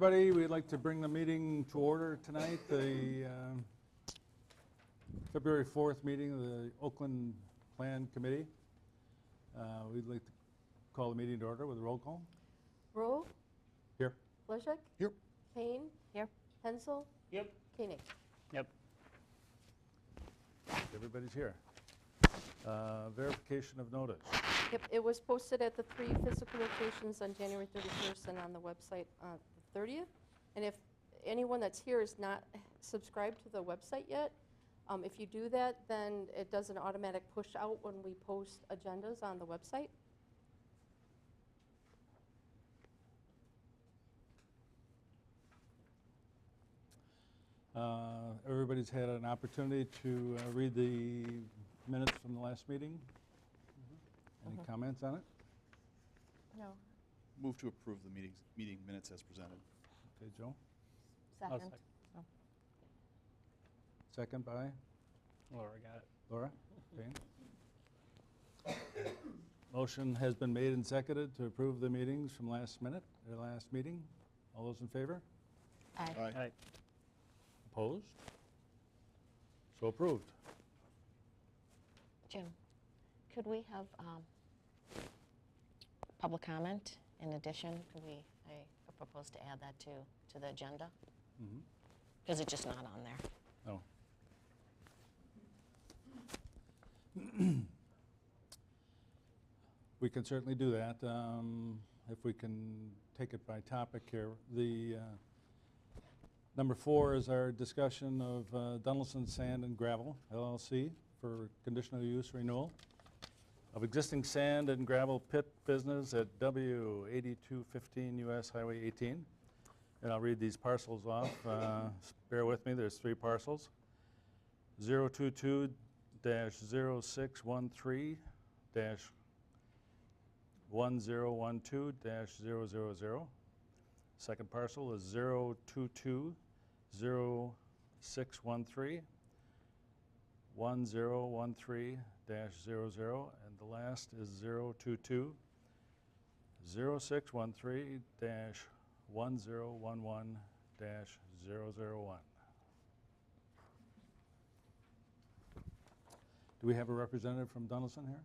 Everybody, we'd like to bring the meeting to order tonight, the February 4th meeting of the Oakland Plan Committee. We'd like to call the meeting to order with a roll call. Rowe? Here. Blazek? Here. Payne? Here. Hensel? Yep. Koenig? Yep. Everybody's here. Verification of notice. Yep, it was posted at the 3 physical locations on January 31st and on the website on the 30th. And if anyone that's here is not subscribed to the website yet, if you do that, then it does an automatic push out when we post agendas on the website. Everybody's had an opportunity to read the minutes from the last meeting. Any comments on it? No. Move to approve the meeting minutes as presented. Okay, Joe. Second. second. Second by Laura got it. Laura. Payne. Motion has been made and seconded to approve the meetings from last meeting. All those in favor? Aye. Aye. Opposed? So approved. Jim, could we have public comment in addition? I propose to add that to the agenda, because it's just not on there. Oh. We can certainly do that. If we can take it by topic here. The number 4 is our discussion of Donaldson Sand and Gravel, LLC, for conditional use renewal of existing sand and gravel pit business at W8215 US Highway 18. And I'll read these parcels off. Bear with me, there's 3 parcels. 022-0613-1012-000. Second parcel is 022-0613-1013-00, and the last is 022-0613-1011-001. Do we have a representative from Donaldson here?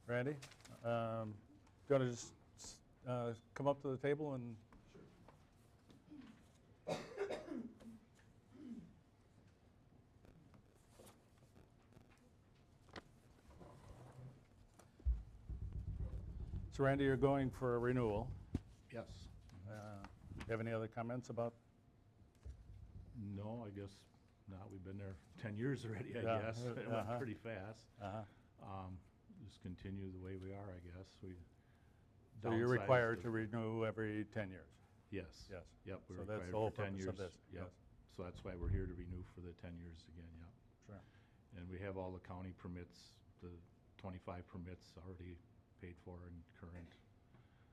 Randy? Do you want to just come up to the table and... So Randy, you're going for a renewal. Yes. Do you have any other comments about? No, I guess not. We've been there 10 years already, I Yeah, guess. It went uh-huh. pretty fast. Just continue the way we are, I guess. So you're required to renew every 10 years? Yes. Yes. Yep, we're So that's required the whole for 10 purpose years. of this. Yep. Yes. So that's why we're here to renew for the 10 years again, yep. Sure. And we have all the county permits, the 25 permits already paid for and current.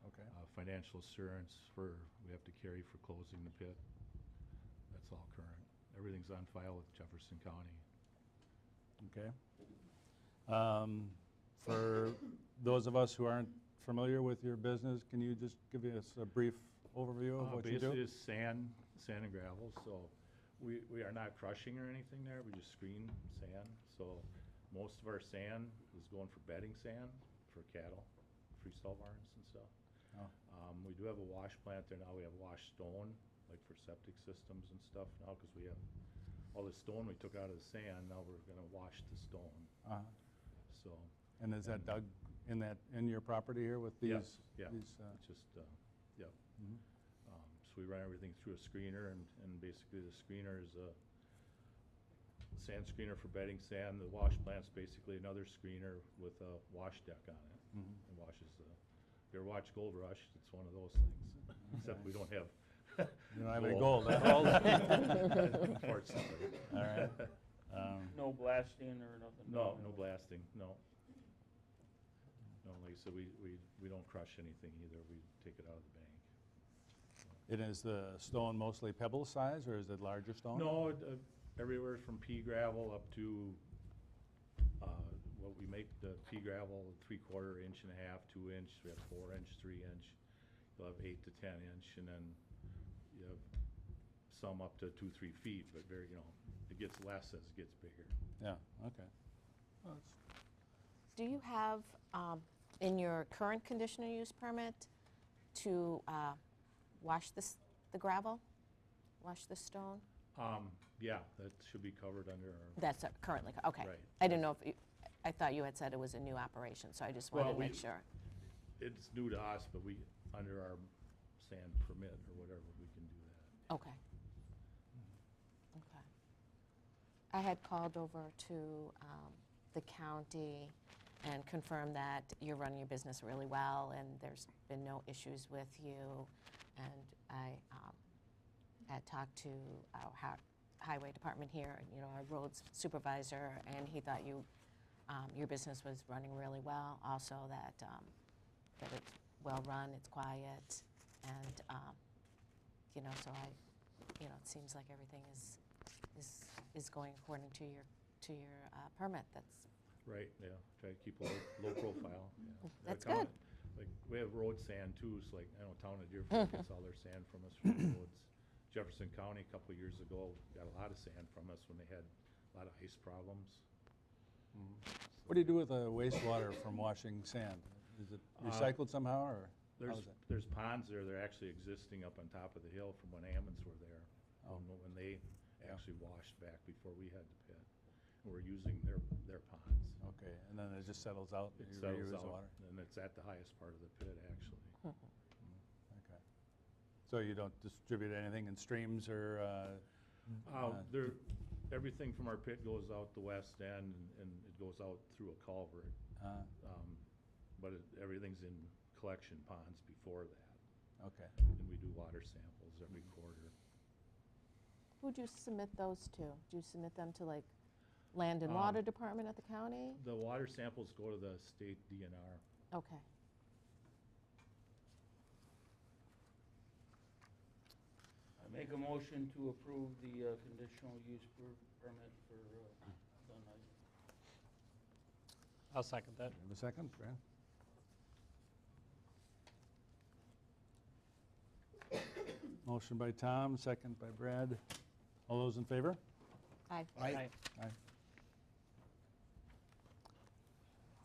Okay. Financial assurance we have to carry for closing the pit. That's all current. Everything's on file with Jefferson County. Okay. For those of us who aren't familiar with your business, can you just give us a brief overview of what you do? Basically, it's sand and gravel. So we are not crushing or anything there. We just screen sand. So most of our sand is going for bedding sand for cattle, freestall barns and stuff. Oh. We do have a wash plant there now. We have washed stone, like for septic systems and stuff now, because we have all the stone we took out of the sand. Now we're going to wash the stone. So. And is that dug in your property here with these? Yes, yeah. These, It's just, yep. So we run everything through a screener, and basically the screener is a sand screener for bedding sand. The wash plant's basically another screener with a wash deck on it. It washes the. If you ever watch Gold Rush, it's one of those things. Except we don't have. You don't have any gold, huh? Unfortunately. All right. No blasting or nothing? No blasting, no. No, like I said, we don't crush anything either. We take it out of the bank. And is the stone mostly pebble size, or is it larger stone? No, everywhere from pea gravel up to what we make the pea gravel 3/4 inch and a half, 2 inch. We have 4 inch, 3 inch. they'll have 8 to 10 inch, and then you have some up to 2-3 feet, but very, it gets less as it gets bigger. Yeah, okay. Well, it's- Do you have, in your current conditional use permit, to wash the gravel, wash the stone? Yeah, that should be covered under our, That's currently, okay. Right. I didn't know if, I thought you had said it was a new operation, so I just wanted Well, to make we- sure. it's new to us, but under our sand permit or whatever, we can do that. Okay. Okay. I had called over to the county and confirmed that you're running your business really well and there's been no issues with you. And I had talked to our highway department here, our roads supervisor, and he thought your business was running really well. Also that it's well-run, it's quiet, and so it seems like everything is going according to your permit. That's Right, yeah, try to keep a low profile, yeah. That's Like, good. Like, we have road sand too, so like, Town of Deerfield gets all their sand from us from the roads. Jefferson County, a couple of years ago, got a lot of sand from us when they had a lot of ice problems. What do you do with the wastewater from washing sand? Is it recycled somehow, or how is it? There's ponds there, they're actually existing up on top of the hill from when Ammons were there. Oh. When they actually washed back before we had the pit. And we're using their ponds. Okay, and then it just settles out, It you settles reuse out, water? and it's at the highest part of the pit, actually. Okay. So you don't distribute anything in streams or, Everything from our pit goes out the west end, and it goes out through a culvert. But everything's in collection ponds before that. okay. And we do water samples every quarter. Who'd you submit those to? Do you submit them to like Land and Water Department at the county? The water samples go to the state DNR. Okay. I make a motion to approve the conditional use permit for Dunn. I'll second that. Have a second, Brad? Motion by Tom, second by Brad. All those in favor? Aye. Aye. Aye.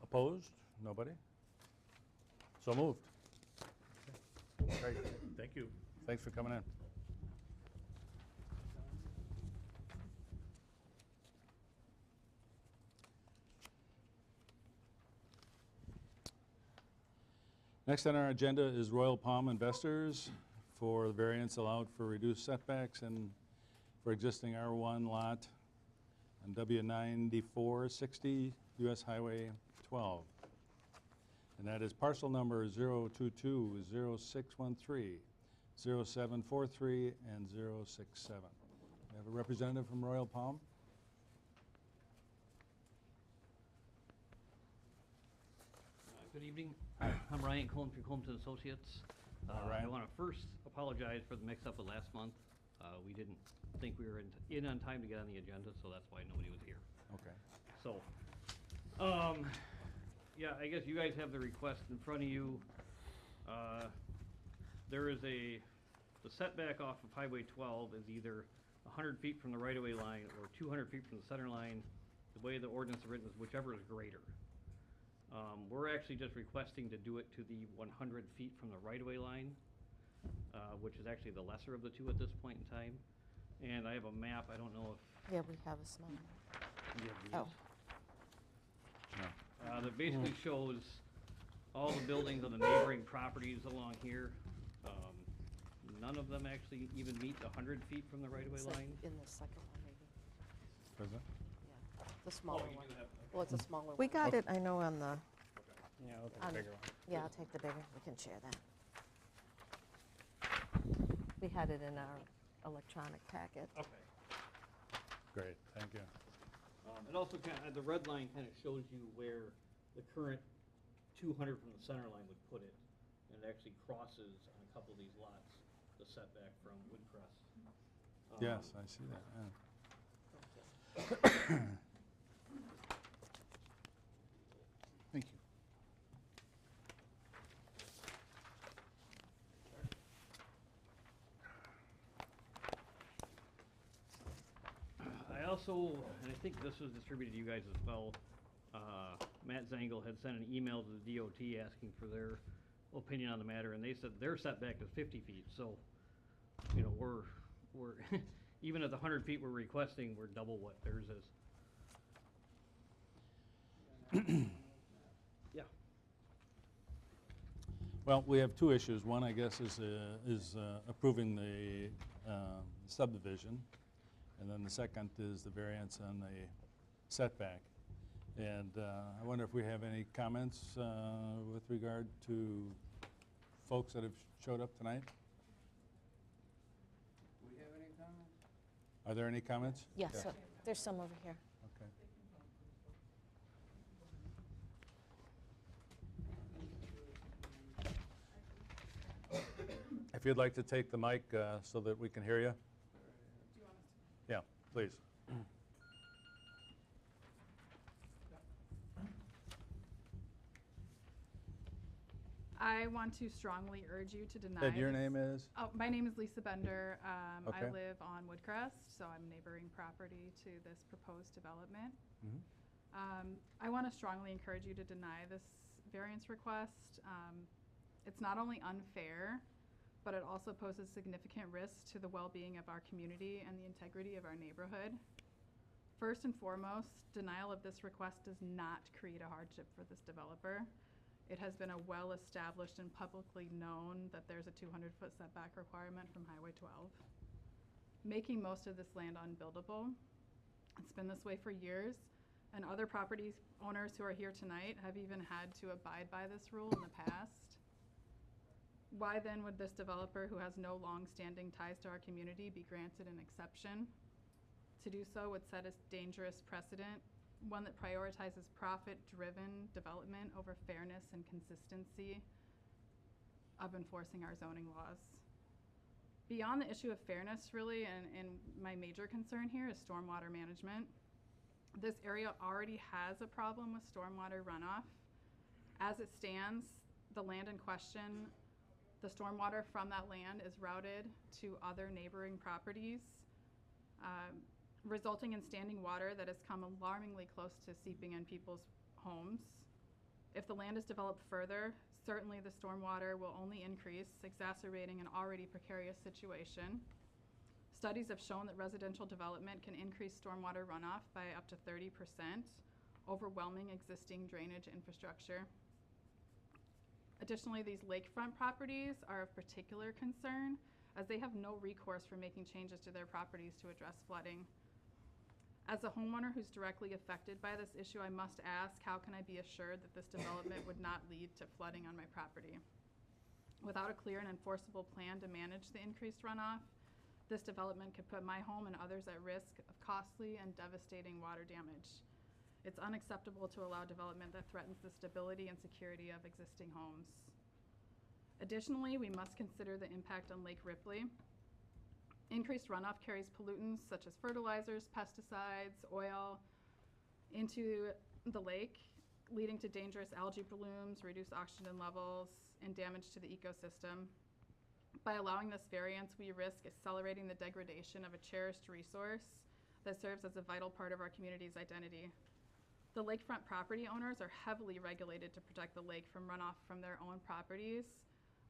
Opposed? Nobody? So moved. Great. Thank you. Thanks for coming in. Next on our agenda is Royal Palm Investors for the variance allowed for reduced setbacks and for existing R1 lot on W9460 US Highway 12. And that is parcel number 022, 0613, 0743, and 067. We have a representative from Royal Palm. Good evening. I'm Ryan Combs from Combs & Associates. Ryan. I want to first apologize for the mix-up with last month. We didn't think we were in on time to get on the agenda, so that's why nobody was here. Okay. So, yeah, I guess you guys have the request in front of you. There is the setback off of Highway 12 is either 100 feet from the right-of-way line or 200 feet from the center line. The way the ordinance is written is whichever is greater. We're actually just requesting to do it to the 100 feet from the right-of-way line, which is actually the lesser of the two at this point in time. And I have a map, I don't know if Yeah, we have a small. you have these. Oh. That basically shows all the buildings on the neighboring properties along here. None of them actually even meet 100 feet from the right-of-way It's like line. in the second one, maybe. President? Yeah, the smaller you one. do have- Well, it's a smaller one. We got it, I know, on the, Yeah, I'll take On the the- bigger one. yeah, I'll take the bigger, we can share that. We had it in our electronic packet. Okay. Great, thank you. It also the red line kind of shows you where the current 200 from the center line would put it. And it actually crosses on a couple of these lots, the setback from Woodcrest. Yes, I see that, yeah. Thank you. also, and I think this was distributed to you guys as well, Matt Zangle had sent an email to the DOT asking for their opinion on the matter, and they said their setback is 50 feet, so, you know, we're, even at the 100 feet we're requesting, we're double what theirs is. Yeah. Well, we have two issues. One, I guess, is approving the subdivision, and then the second is the variance on the setback. And I wonder if we have any comments with regard to folks that have showed up tonight? Do we have any comments? Are there any comments? Yes, Yeah. so there's some over here. Okay. If you'd like to take the mic so that we can hear you. Yeah, please. I want to strongly urge you to deny. And your this- name is? Oh, my name is Lisa Bender. I Okay. live on Woodcrest, so I'm neighboring property to this proposed development. Mhm. I want to strongly encourage you to deny this variance request. It's not only unfair, but it also poses significant risk to the well-being of our community and the integrity of our neighborhood. First and foremost, denial of this request does not create a hardship for this developer. It has been a well-established and publicly known that there's a 200-foot setback requirement from Highway 12, making most of this land unbuildable. It's been this way for years, and other property owners who are here tonight have even had to abide by this rule in the past. Why then would this developer, who has no long-standing ties to our community, be granted an exception? To do so would set a dangerous precedent, one that prioritizes profit-driven development over fairness and consistency of enforcing our zoning laws. Beyond the issue of fairness, really, and my major concern here is stormwater management. This area already has a problem with stormwater runoff. As it stands, the land in question, the stormwater from that land is routed to other neighboring properties, resulting in standing water that has come alarmingly close to seeping in people's homes. If the land is developed further, certainly the stormwater will only increase, exacerbating an already precarious situation. Studies have shown that residential development can increase stormwater runoff by up to 30%, overwhelming existing drainage infrastructure. Additionally, these lakefront properties are of particular concern as they have no recourse for making changes to their properties to address flooding. As a homeowner who's directly affected by this issue, I must ask, how can I be assured that this development would not lead to flooding on my property? Without a clear and enforceable plan to manage the increased runoff, this development could put my home and others at risk of costly and devastating water damage. It's unacceptable to allow development that threatens the stability and security of existing homes. Additionally, we must consider the impact on Lake Ripley. Increased runoff carries pollutants such as fertilizers, pesticides, oil into the lake, leading to dangerous algae blooms, reduced oxygen levels, and damage to the ecosystem. By allowing this variance, we risk accelerating the degradation of a cherished resource that serves as a vital part of our community's identity. The lakefront property owners are heavily regulated to protect the lake from runoff from their own properties.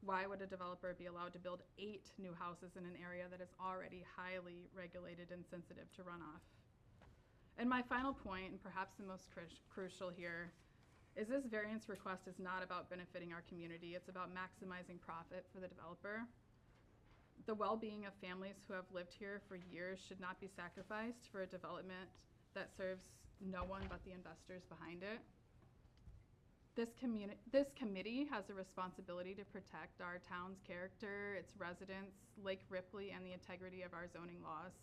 Why would a developer be allowed to build 8 new houses in an area that is already highly regulated and sensitive to runoff? And my final point, and perhaps the most crucial here, is this variance request is not about benefiting our community. It's about maximizing profit for the developer. The well-being of families who have lived here for years should not be sacrificed for a development that serves no one but the investors behind it. This committee has a responsibility to protect our town's character, its residents, Lake Ripley, and the integrity of our zoning laws.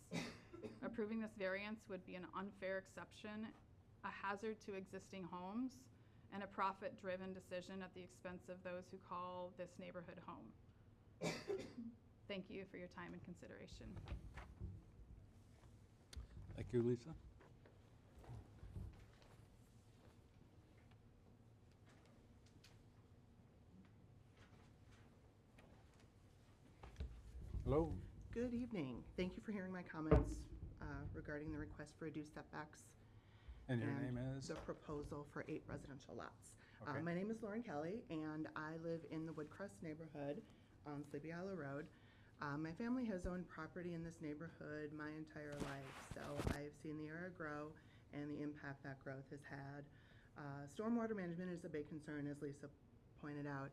Approving this variance would be an unfair exception, a hazard to existing homes, and a profit-driven decision at the expense of those who call this neighborhood home. Thank you for your time and consideration. Thank you, Lisa. Hello. Good evening. Thank you for hearing my comments. regarding the request for reduced setbacks. And your name is? The proposal for 8 residential lots. Okay. My name is Lauren Kelly, and I live in the Woodcrest neighborhood on Sleepy Hollow Road. My family has owned property in this neighborhood my entire life, so I've seen the area grow and the impact that growth has had. Stormwater management is a big concern, as Lisa pointed out,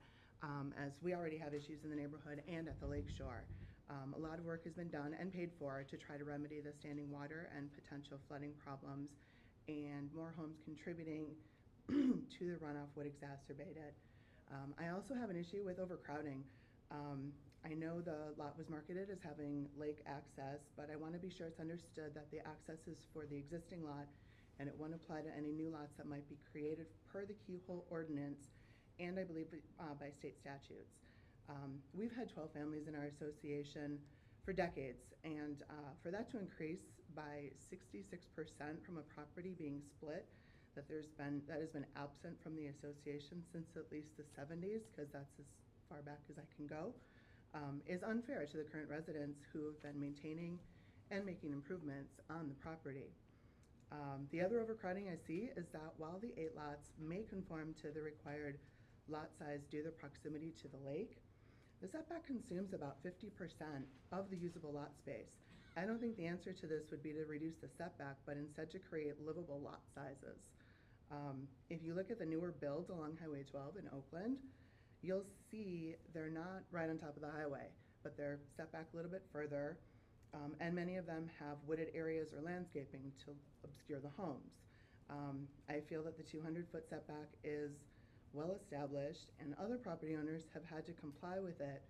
as we already have issues in the neighborhood and at the lake shore. A lot of work has been done and paid for to try to remedy the standing water and potential flooding problems, and more homes contributing to the runoff would exacerbate it. I also have an issue with overcrowding. I know the lot was marketed as having lake access, but I want to be sure it's understood that the access is for the existing lot, and it won't apply to any new lots that might be created per the keyhole ordinance, and I believe by state statutes. We've had 12 families in our association for decades, and for that to increase by 66% from a property being split, that has been absent from the association since at least the 70s, because that's as far back as I can go, is unfair to the current residents who have been maintaining and making improvements on the property. The other overcrowding I see is that while the 8 lots may conform to the required lot size due to proximity to the lake, the setback consumes about 50% of the usable lot space. I don't think the answer to this would be to reduce the setback, but instead to create livable lot sizes. If you look at the newer builds along Highway 12 in Oakland, you'll see they're not right on top of the highway, but they're set back a little bit further, and many of them have wooded areas or landscaping to obscure the homes. I feel that the 200-foot setback is well established, and other property owners have had to comply with it,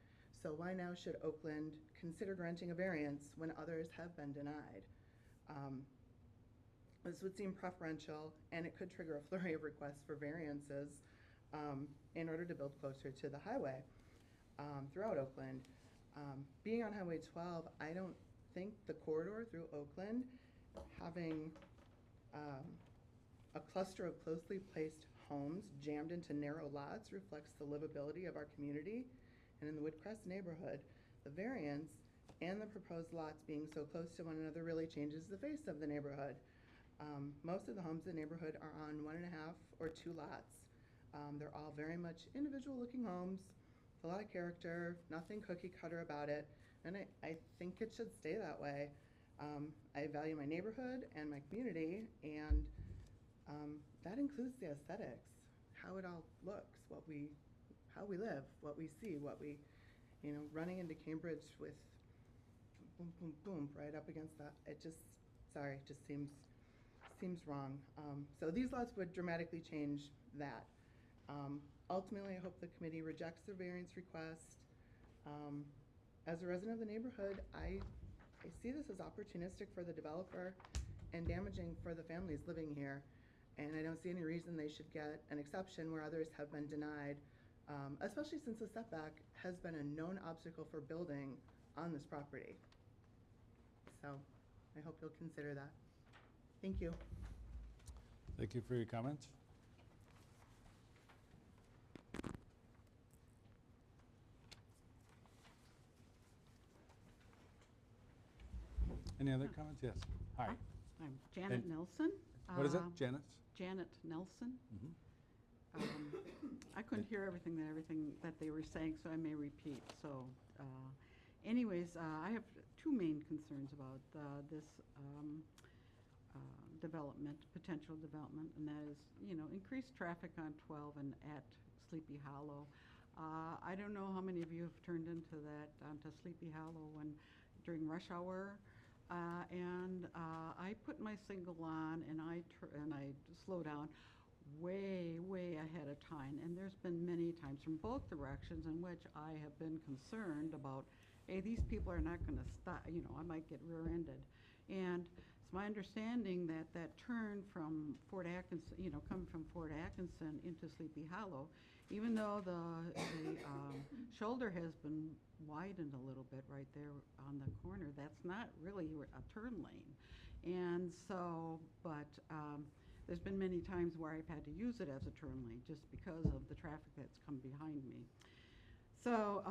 so why now should Oakland consider granting a variance when others have been denied? This would seem preferential, and it could trigger a flurry of requests for variances in order to build closer to the highway throughout Oakland. Being on Highway 12, I don't think the corridor through Oakland, having a cluster of closely placed homes jammed into narrow lots, reflects the livability of our community. And in the Woodcrest neighborhood, the variance and the proposed lots being so close to one another really changes the face of the neighborhood. Most of the homes in the neighborhood are on 1.5 or 2 lots. They're all very much individual looking homes, with a lot of character, nothing cookie cutter about it, and I think it should stay that way. I value my neighborhood and my community, and that includes the aesthetics, how it all looks, how we live, what we see, running into Cambridge with boom, boom, boom, right up against that. It just seems wrong. So these lots would dramatically change that. Ultimately, I hope the committee rejects the variance request. As a resident of the neighborhood, I see this as opportunistic for the developer and damaging for the families living here. And I don't see any reason they should get an exception where others have been denied, especially since the setback has been a known obstacle for building on this property. So I hope you'll consider that. Thank you. Thank you for your comments. Any other comments? Yes. Hi. I'm Janet And- Nelson. What is it? Janice? Janet Nelson. Mhm. I couldn't hear everything that they were saying, so I may repeat. So anyways, I have 2 main concerns about this potential development, and that is, increased traffic on 12 and at Sleepy Hollow. I don't know how many of you have turned onto Sleepy Hollow during rush hour. And I put my signal on, and I slow down way ahead of time. And there's been many times from both directions in which I have been concerned about, hey, these people are not going to stop. I might get rear-ended. And it's my understanding that that turn from Fort Atkinson, coming from Fort Atkinson into Sleepy Hollow, even though the shoulder has been widened a little bit right there on the corner, that's not really a turn lane. And so, but there's been many times where I've had to use it as a turn lane just because of the traffic that's come behind me. So,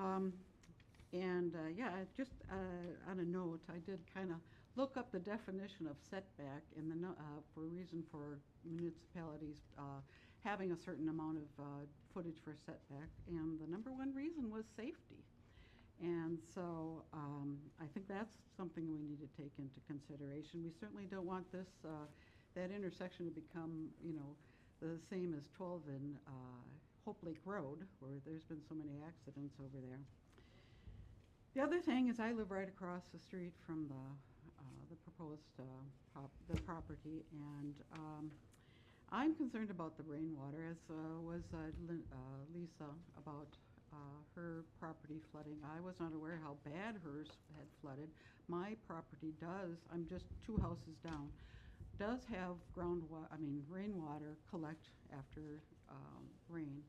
yeah, just on a note, I did kind of look up the definition of setback and for a reason for municipalities having a certain amount of footage for setback, and the number one reason was safety. And so I think that's something we need to take into consideration. We certainly don't want this, that intersection to become, the same as 12 and Hope Lake Road, where there's been so many accidents over there. The other thing is I live right across the street from the proposed the property, and I'm concerned about the rainwater, as was Lisa, about her property flooding. I was not aware how bad hers had flooded. My property does, I'm just 2 houses down, does have rainwater collect after rain.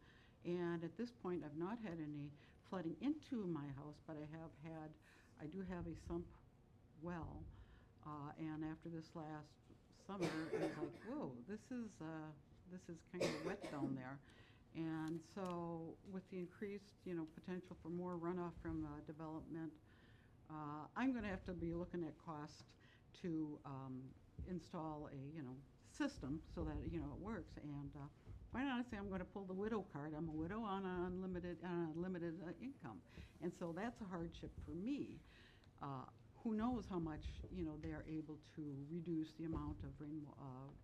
And at this point, I've not had any flooding into my house, but I do have a sump well. And after this last summer, it was like, whoa, this is kind of wet down there. And so with the increased, potential for more runoff from development, I'm going to have to be looking at cost to install a, system so that, it works. And quite honestly, I'm going to pull the widow card. I'm a widow on limited income. And so that's a hardship for me. Who knows how much, they are able to reduce the amount of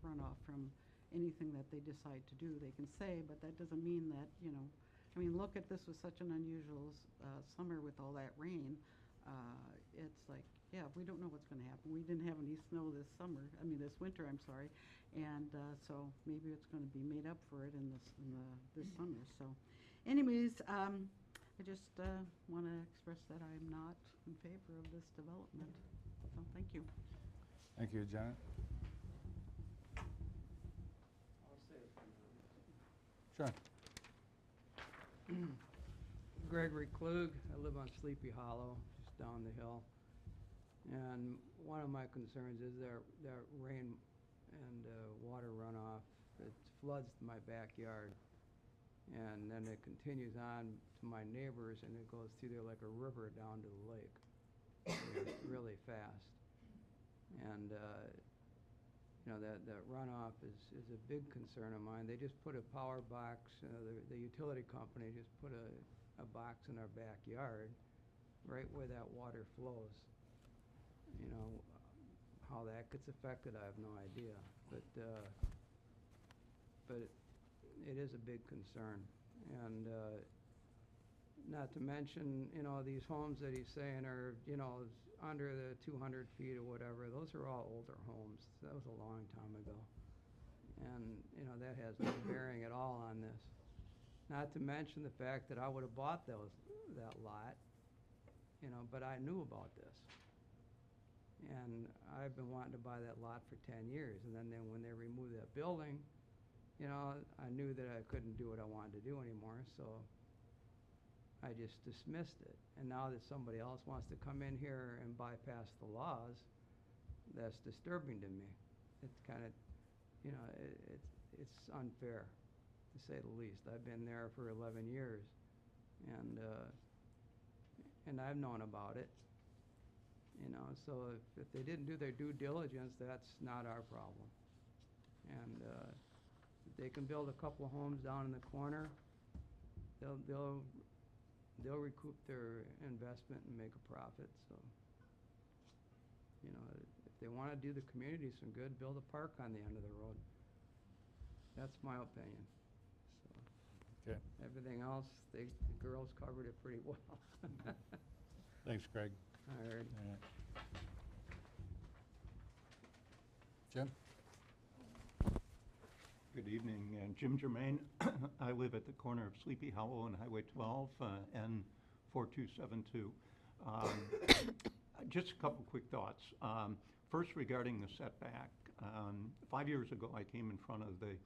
runoff from anything that they decide to do. They can say, but that doesn't mean that, look at this was such an unusual summer with all that rain. It's like, yeah, we don't know what's going to happen. We didn't have any snow this winter, I'm sorry. And so maybe it's going to be made up for it in this summer. So anyways, I just want to express that I'm not in favor of this development. So thank you. Thank you, Janet. I'll say a few words. Sure. Gregory Klug. I live on Sleepy Hollow, just down the hill. And one of my concerns is that rain and water runoff. It floods my backyard. And then it continues on to my neighbors, and it goes through there like a river down to the lake. Really fast. And that runoff is a big concern of mine. They just put a power box, the utility company just put a box in our backyard right where that water flows. How that gets affected, I have no idea. But it is a big concern. And not to mention, these homes that he's saying are, under the 200 feet or whatever, those are all older homes. That was a long time ago. And, that has no bearing at all on this. Not to mention the fact that I would have bought that lot, but I knew about this. And I've been wanting to buy that lot for 10 years. And then when they removed that building, I knew that I couldn't do what I wanted to do anymore, so I just dismissed it. And now that somebody else wants to come in here and bypass the laws, that's disturbing to me. It's kind of, it's unfair, to say the least. I've been there for 11 years, and I've known about it. So if they didn't do their due diligence, that's not our problem. And if they can build a couple of homes down in the corner, they'll recoup their investment and make a profit. So, if they want to do the community some good, build a park on the end of the road. That's my opinion. So, Okay. everything else, the girls covered it pretty well. Thanks, Greg. All right. All right. Jim? Good evening, Jim Germain. I live at the corner of Sleepy Hollow and Highway 12, N4272. Just a couple quick thoughts. First, regarding the setback. 5 years ago, I came in front of the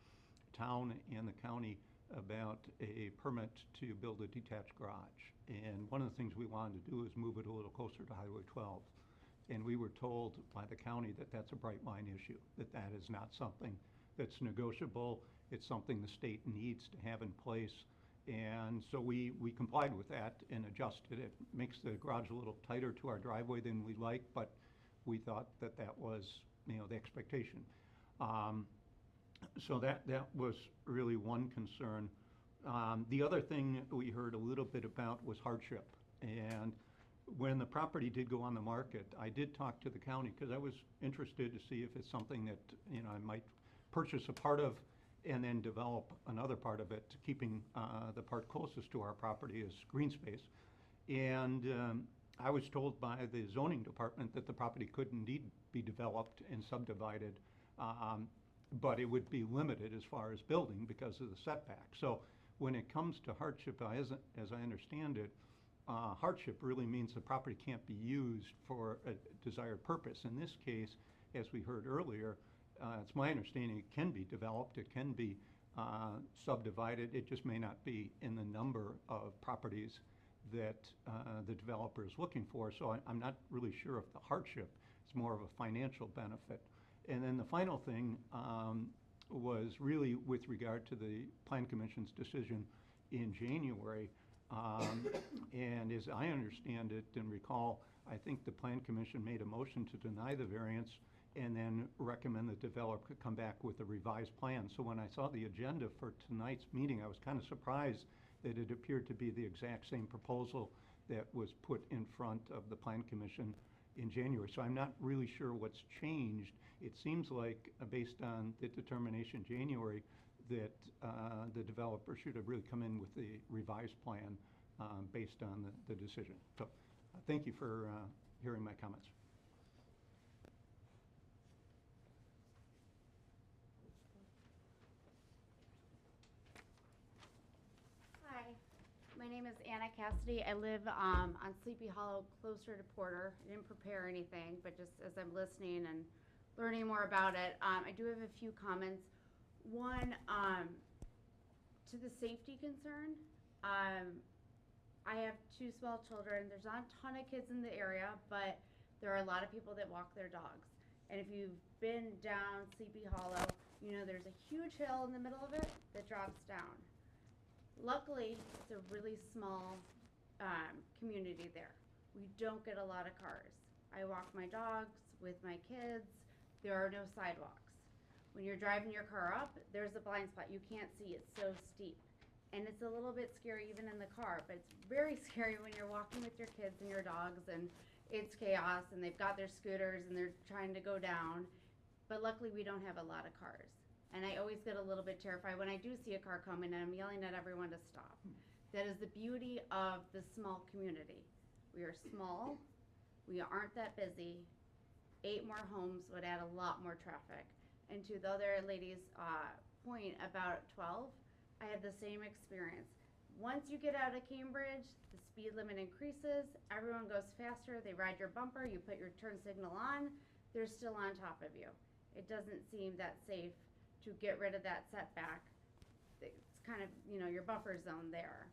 town and the county about a permit to build a detached garage. And one of the things we wanted to do is move it a little closer to Highway 12. And we were told by the county that that's a bright line issue, that that is not something that's negotiable. It's something the state needs to have in place. And so we complied with that and adjusted it. Makes the garage a little tighter to our driveway than we like, but we thought that that was, the expectation. So that was really one concern. The other thing we heard a little bit about was hardship. And when the property did go on the market, I did talk to the county because I was interested to see if it's something that, I might purchase a part of and then develop another part of it, keeping the part closest to our property as green space. And I was told by the zoning department that the property could indeed be developed and subdivided, but it would be limited as far as building because of the setback. So when it comes to hardship, as I understand it, hardship really means the property can't be used for a desired purpose. In this case, as we heard earlier, it's my understanding it can be developed, it can be subdivided, it just may not be in the number of properties that the developer is looking for. So I'm not really sure if the hardship is more of a financial benefit. And then the final thing was really with regard to the Plan Commission's decision in January. And as I understand it and recall, I think the Plan Commission made a motion to deny the variance and then recommend the developer come back with a revised plan. So when I saw the agenda for tonight's meeting, I was kind of surprised that it appeared to be the exact same proposal that was put in front of the Plan Commission in January. So I'm not really sure what's changed. It seems like, based on the determination in January, that the developer should have really come in with the revised plan based on the decision. So thank you for hearing my comments. Hi, my name is Anna Cassidy. I live on Sleepy Hollow, closer to Porter. I didn't prepare anything, but just as I'm listening and learning more about it, I do have a few comments. One, to the safety concern, I have 2 small children. There's not a ton of kids in the area, but there are a lot of people that walk their dogs. And if you've been down Sleepy Hollow, you know there's a huge hill in the middle of it that drops down. Luckily, it's a really small community there. We don't get a lot of cars. I walk my dogs with my kids. There are no sidewalks. When you're driving your car up, there's a blind spot. You can't see, it's so steep. And it's a little bit scary even in the car, but it's very scary when you're walking with your kids and your dogs and it's chaos and they've got their scooters and they're trying to go down. But luckily we don't have a lot of cars. And I always get a little bit terrified when I do see a car coming and I'm yelling at everyone to stop. That is the beauty of the small community. We are small, we aren't that busy. 8 more homes would add a lot more traffic. And to the other lady's point about 12, I had the same experience. Once you get out of Cambridge, the speed limit increases, everyone goes faster, they ride your bumper, you put your turn signal on, they're still on top of you. It doesn't seem that safe to get rid of that setback. It's kind of, your buffer zone there.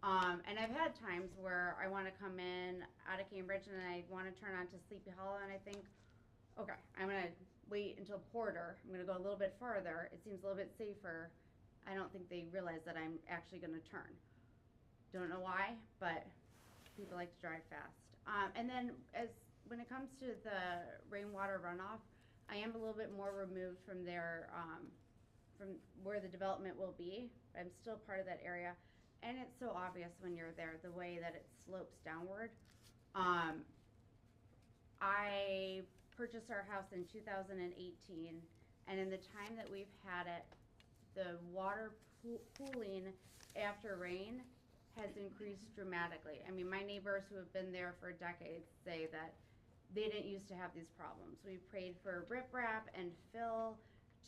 And I've had times where I want to come in out of Cambridge and I want to turn onto Sleepy Hollow and I think, okay, I'm going to wait until Porter. I'm going to go a little bit farther. It seems a little bit safer. I don't think they realize that I'm actually going to turn. Don't know why, but people like to drive fast. And then when it comes to the rainwater runoff, I am a little bit more removed from there, from where the development will be. I'm still part of that area. And it's so obvious when you're there, the way that it slopes downward. I purchased our house in 2018, and in the time that we've had it, the water pooling after rain has increased dramatically. I mean, my neighbors who have been there for decades say that they didn't used to have these problems. We prayed for riprap and fill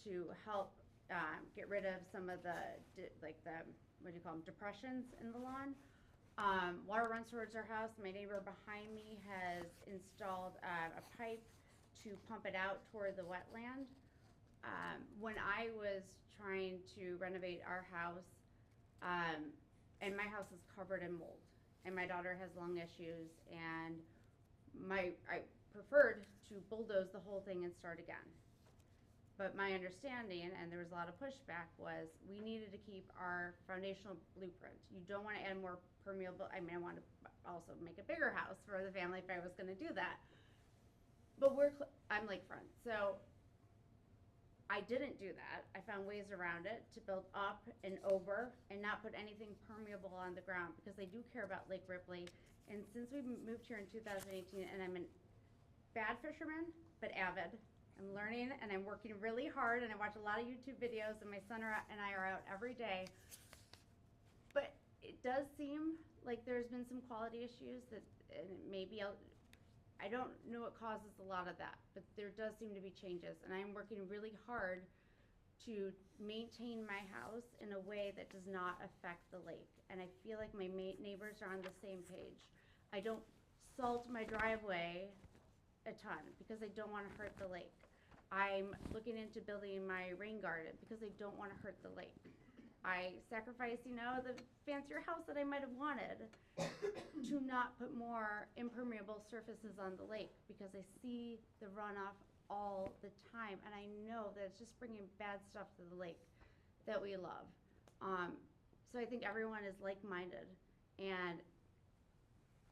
to help get rid of some of the, what do you call them, depressions in the lawn. Water runs towards our house. My neighbor behind me has installed a pipe to pump it out toward the wetland. When I was trying to renovate our house, and my house is covered in mold, and my daughter has lung issues, and I preferred to bulldoze the whole thing and start again. But my understanding, and there was a lot of pushback, was we needed to keep our foundational blueprint. You don't want to add more permeable. I mean, I want to also make a bigger house for the family if I was going to do that. But I'm lakefront, so I didn't do that. I found ways around it to build up and over and not put anything permeable on the ground because they do care about Lake Ripley. And since we moved here in 2018, and I'm a bad fisherman, but avid, I'm learning and I'm working really hard and I watch a lot of YouTube videos and my son and I are out every day. But it does seem like there's been some quality issues that, and maybe I don't know what causes a lot of that, but there does seem to be changes, and I'm working really hard to maintain my house in a way that does not affect the lake. And I feel like my neighbors are on the same page. I don't salt my driveway a ton because I don't want to hurt the lake. I'm looking into building my rain garden because I don't want to hurt the lake. I sacrifice, the fancier house that I might have wanted to not put more impermeable surfaces on the lake because I see the runoff all the time, and I know that it's just bringing bad stuff to the lake that we love. So I think everyone is like-minded, and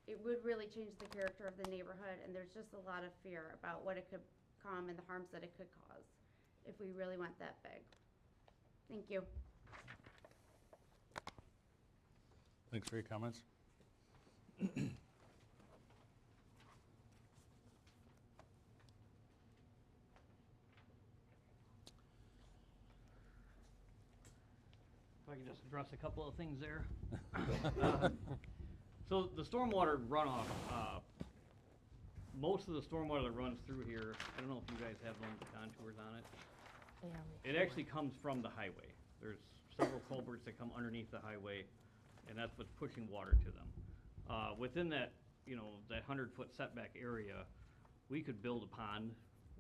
it would really change the character of the neighborhood, and there's just a lot of fear about what it could come and the harms that it could cause if we really went that big. Thank you. Thanks for your comments. If I can just address a couple of things there. So the stormwater runoff, most of the stormwater that runs through here, I don't know if you guys have one of the contours on it. Yeah, It actually comes from the highway. There's several culverts that come underneath the highway, and that's what's pushing water to them. Within that, that 100-foot setback area, we could build a pond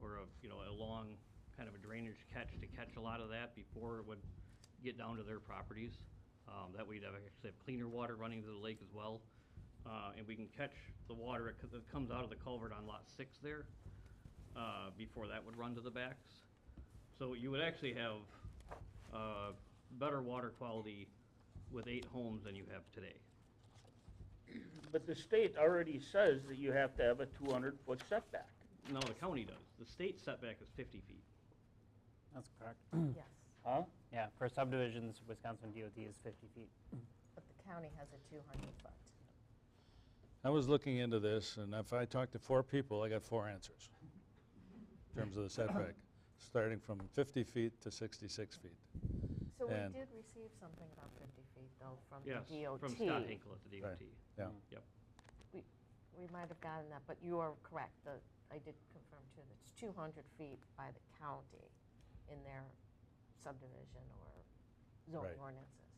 or a long kind of a drainage catch to catch a lot of that before it would get down to their properties. That we'd actually have cleaner water running to the lake as well. And we can catch the water that comes out of the culvert on lot 6 there before that would run to the backs. So you would actually have better water quality with 8 homes than you have today. But the state already says that you have to have a 200-foot setback. No, the county does. The state setback is 50 feet. That's correct. yes, Huh? Yeah, for subdivisions, Wisconsin DOT is 50 feet. but the county has a 200-foot. I was looking into this, and if I talk to 4 people, I got 4 answers in terms of the setback, starting from 50 feet to 66 feet. So we And- did receive something about 50 feet, though, from Yes, the DOT. from Scott Hinkle at the DOT. Right. Yeah. Yep. We might have gotten that, but you are correct. I did confirm, too, that it's 200 feet by the county in their subdivision or zoning Right. ordinances.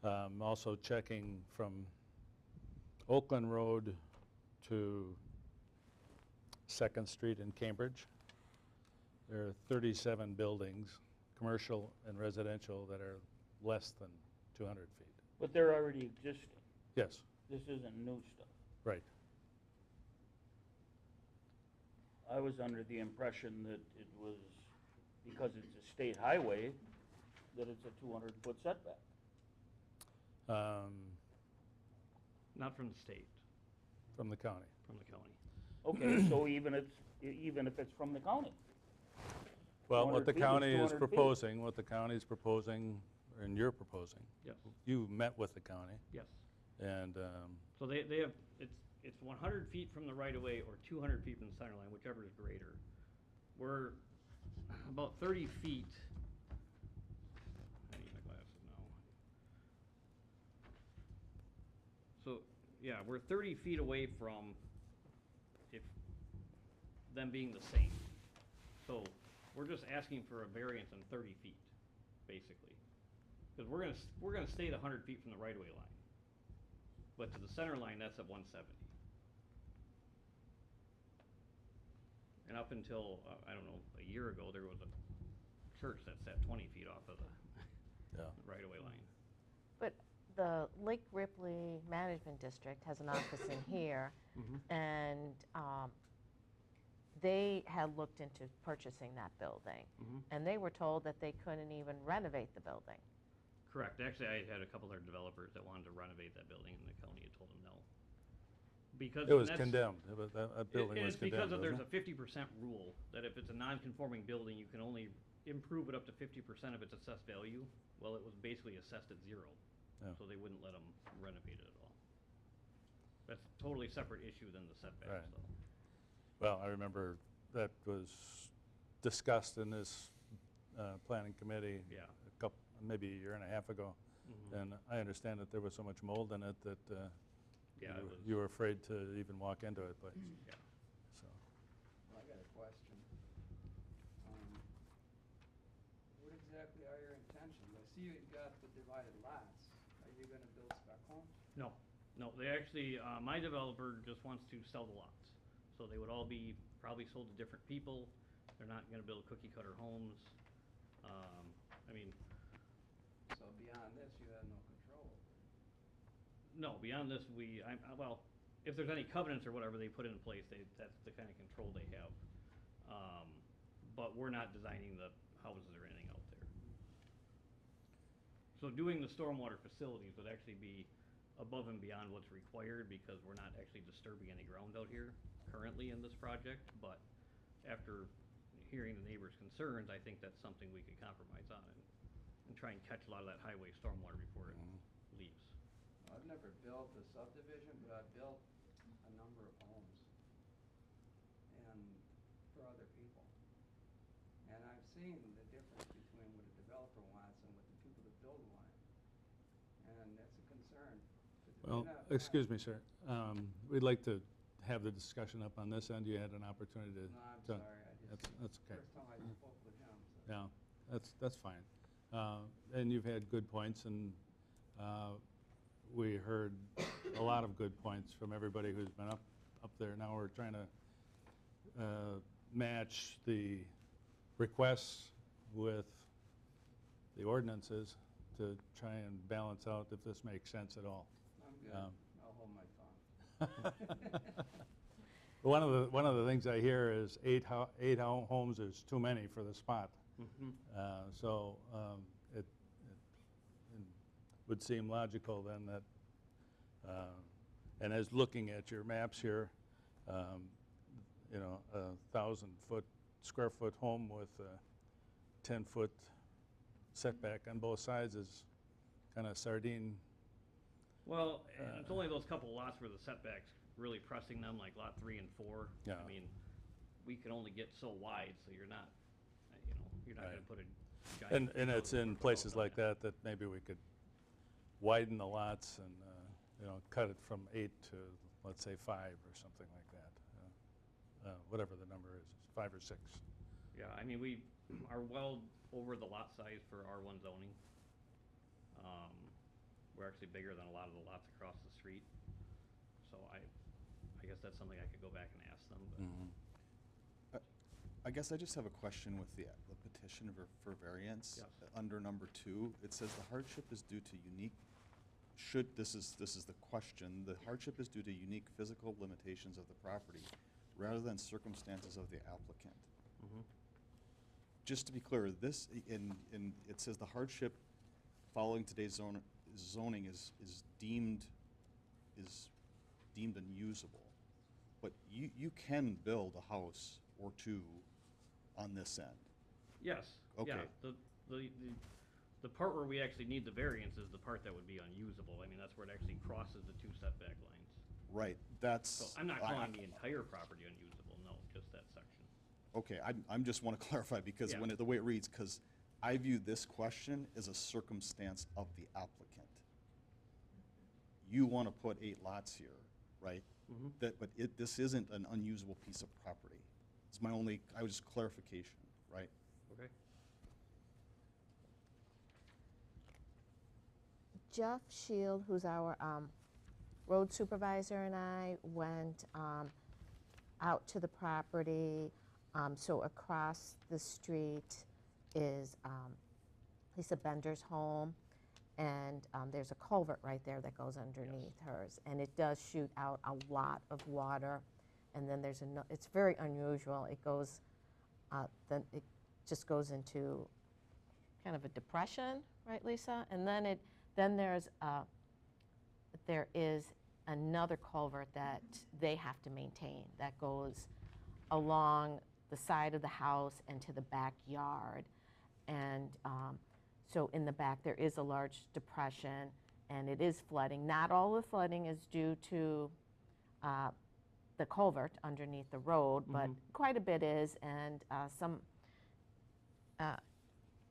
Right. Also checking from Oakland Road to 2nd Street in Cambridge. There are 37 buildings, commercial and residential, that are less than 200 feet. But they're already existing. Yes, This isn't new stuff. right. I was under the impression that it was, because it's a state highway, that it's a 200-foot setback. Not from the state, From the county. from the county. Okay, so even if it's from the county. Well, what 200 the feet is county is 200 feet. proposing, and you're proposing, Yes, you met with the county, yes. and So they have, it's 100 feet from the right-of-way or 200 feet from the center line, whichever is greater. We're about 30 feet. I need my glasses now. So, yeah, we're 30 feet away from them being the same. So we're just asking for a variance on 30 feet, basically. Because we're gonna stay the 100 feet from the right-of-way line. But to the center line, that's at 170. And up until, I don't know, a year ago, there was a church that sat 20 feet off of the yeah. right-of-way line. But the Lake Ripley Management District has an office in here, and they had looked into purchasing that building, and they were told that they couldn't even renovate the building. Correct. Actually, I had a couple of developers that wanted to renovate that building, and the county had told them no. Because. It and was that's- condemned, that building was It's because condemned, there's wasn't a it? 50% rule, that if it's a non-conforming building, you can only improve it up to 50% of its assessed value. Well, it was basically assessed at 0, Yeah. so they wouldn't let them renovate it at all. That's a totally separate issue than the setbacks, Right. though. Well, I remember that was discussed in this planning committee Yeah. maybe a year and a half ago. Mhm. And I understand that there was so much mold in it that Yeah, it was. you were afraid to even walk into it, but, Yeah. so. I got a question. What exactly are your intentions? I see you've got the divided lots. Are you gonna build spec homes? No, no, they actually, my developer just wants to sell the lots. So they would all be probably sold to different people. They're not gonna build cookie cutter homes. I mean, So beyond this, you have no control over it. no, beyond this, well, if there's any covenants or whatever they put in place, that's the kind of control they have. But we're not designing the houses or anything out there. So doing the stormwater facilities would actually be above and beyond what's required, because we're not actually disturbing any ground out here currently in this project. But after hearing the neighbors' concerns, I think that's something we could compromise on and try and catch a lot of that highway stormwater before it leaves. I've never built a subdivision, but I've built a number of homes and for other people. And I've seen the difference between what a developer wants and what the people that build want. And that's a concern. Well, excuse me, sir. We'd like to have the discussion up on this end. You had an opportunity to. No, I'm to- sorry, That's okay. first time I spoke with him, so. Yeah, that's fine. And you've had good points, and we heard a lot of good points from everybody who's been up there. Now we're trying to match the requests with the ordinances to try and balance out if this makes sense at all. I'm good. Um, I'll hold my tongue. One of the things I hear is eight homes is too many for the spot. So it would seem logical then that, and as looking at your maps here, you know, a 1,000 square foot home with a 10-foot setback on both sides is kind of sardine. Well, and it's only those couple lots where the setback's really pressing them, like lot 3 and 4. Yeah. I mean, we can only get so wide, so you're not, you're not gonna Right. put a giant. And it's in places like that maybe we could widen the lots and, you know, cut it from 8 to, let's say, 5 or something like that. Whatever the number is, 5 or 6. Yeah, I mean, we are well over the lot size for R1 zoning. We're actually bigger than a lot of the lots across the street. So I guess that's something I could go back and ask them, but. I guess I just have a question with the petition for variance. Yes. Under number 2, it says the hardship is due to unique, this is the question, the hardship is due to unique physical limitations of the property rather than circumstances of the applicant. Just to be clear, this, it says the hardship following today's zoning is deemed unusable. But you can build a house or two on this end. Yes. Okay. Yeah, the part where we actually need the variance is the part that would be unusable. I mean, that's where it actually crosses the 2 setback lines. Right, that's. So I'm not calling the entire property unusable, no, just that section. Okay, I'm just want to clarify, because Yeah. when the way it reads, because I view this question as a circumstance of the applicant. You want to put 8 lots here, right? But this isn't an unusable piece of property. It's my only, clarification, right? Okay. Jeff Shield, who's our road supervisor, and I went out to the property. So across the street is Lisa Bender's home, and there's a culvert right there that goes underneath hers, and it does shoot out a lot of water. And then there's it's very unusual. It goes, then it just goes into kind of a depression, right, Lisa? And then there is another culvert that they have to maintain that goes along the side of the house and to the backyard. And so in the back, there is a large depression, and it is flooding. Not all the flooding is due to the culvert underneath the road, but quite a bit is. And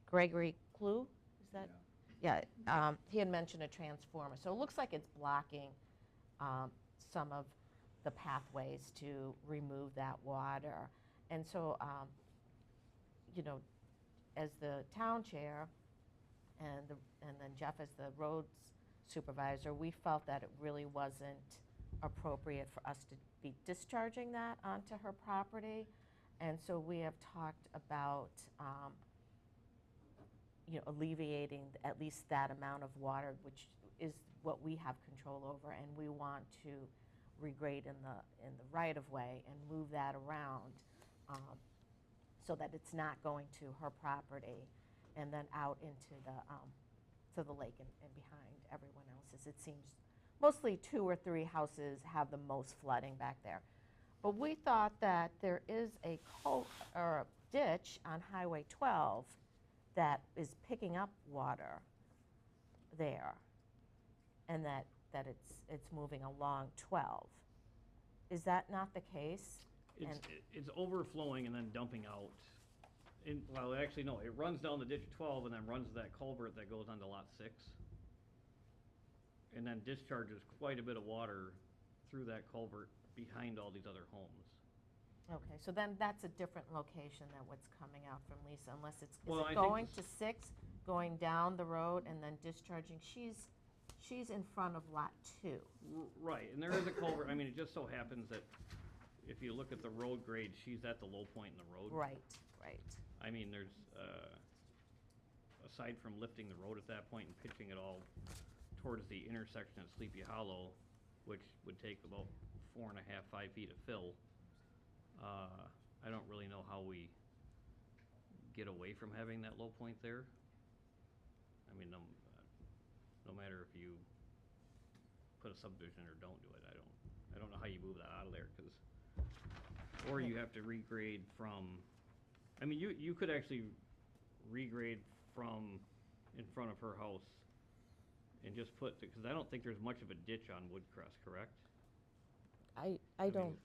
Gregory Clue, is that? Yeah, he had mentioned a transformer. So it looks like it's blocking some of the pathways to remove that water. And so, you know, as the town chair and then Jeff as the roads supervisor, we felt that it really wasn't appropriate for us to be discharging that onto her property. And so we have talked about, you know, alleviating at least that amount of water, which is what we have control over, and we want to regrade in the right of way and move that around so that it's not going to her property and then out into to the lake and behind everyone else's. It seems mostly 2 or 3 houses have the most flooding back there. But we thought that there is a ditch on Highway 12 that is picking up water there, and that it's moving along 12. Is that not the case? It's overflowing and then dumping out. Well, actually, no, it runs down the ditch of 12 and then runs to that culvert that goes onto lot 6. And then discharges quite a bit of water through that culvert behind all these other homes. Okay, so then that's a different location than what's coming out from Lisa, unless it's, Well, is I it think going to 6, going down the road and then discharging? She's in front of lot 2. Right, and there is a culvert. I mean, it just so happens that if you look at the road grade, she's at the low point in the road. Right, right. I mean, there's, aside from lifting the road at that point and pitching it all towards the intersection of Sleepy Hollow, which would take about 4.5, 5 feet of fill, I don't really know how we get away from having that low point there. I mean, no matter if you put a subdivision or don't do it, I don't know how you move that out of there, or you have to regrade from, I mean, you could actually regrade from in front of her house and just put, because I don't think there's much of a ditch on Woodcrest, correct? I don't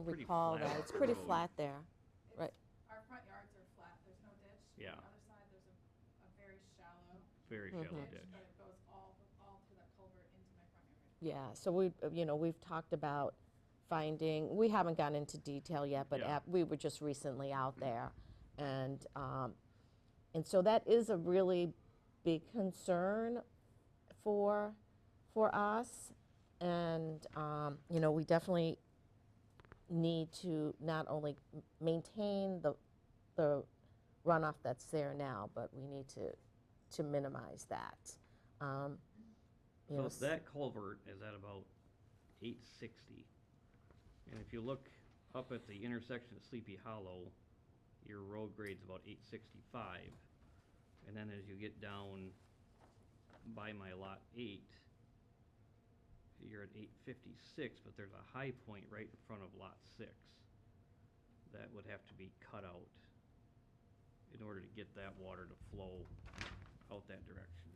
pretty recall flat that. It's pretty road. flat there. Right. Our front yards are flat, there's no ditch. Yeah. On the other side, there's a very shallow Very shallow ditch, ditch. but it goes all through that culvert into my front yard. Yeah, so we've talked about finding, we haven't gone into detail yet, but Yeah. we were just recently out there. And so that is a really big concern for us. And, we definitely need to not only maintain the runoff that's there now, but we need to minimize that. So that culvert is at about 860. And if you look up at the intersection of Sleepy Hollow, your road grade's about 865. And then as you get down by my lot 8, you're at 856, but there's a high point right in front of lot 6. That would have to be cut out in order to get that water to flow out that direction.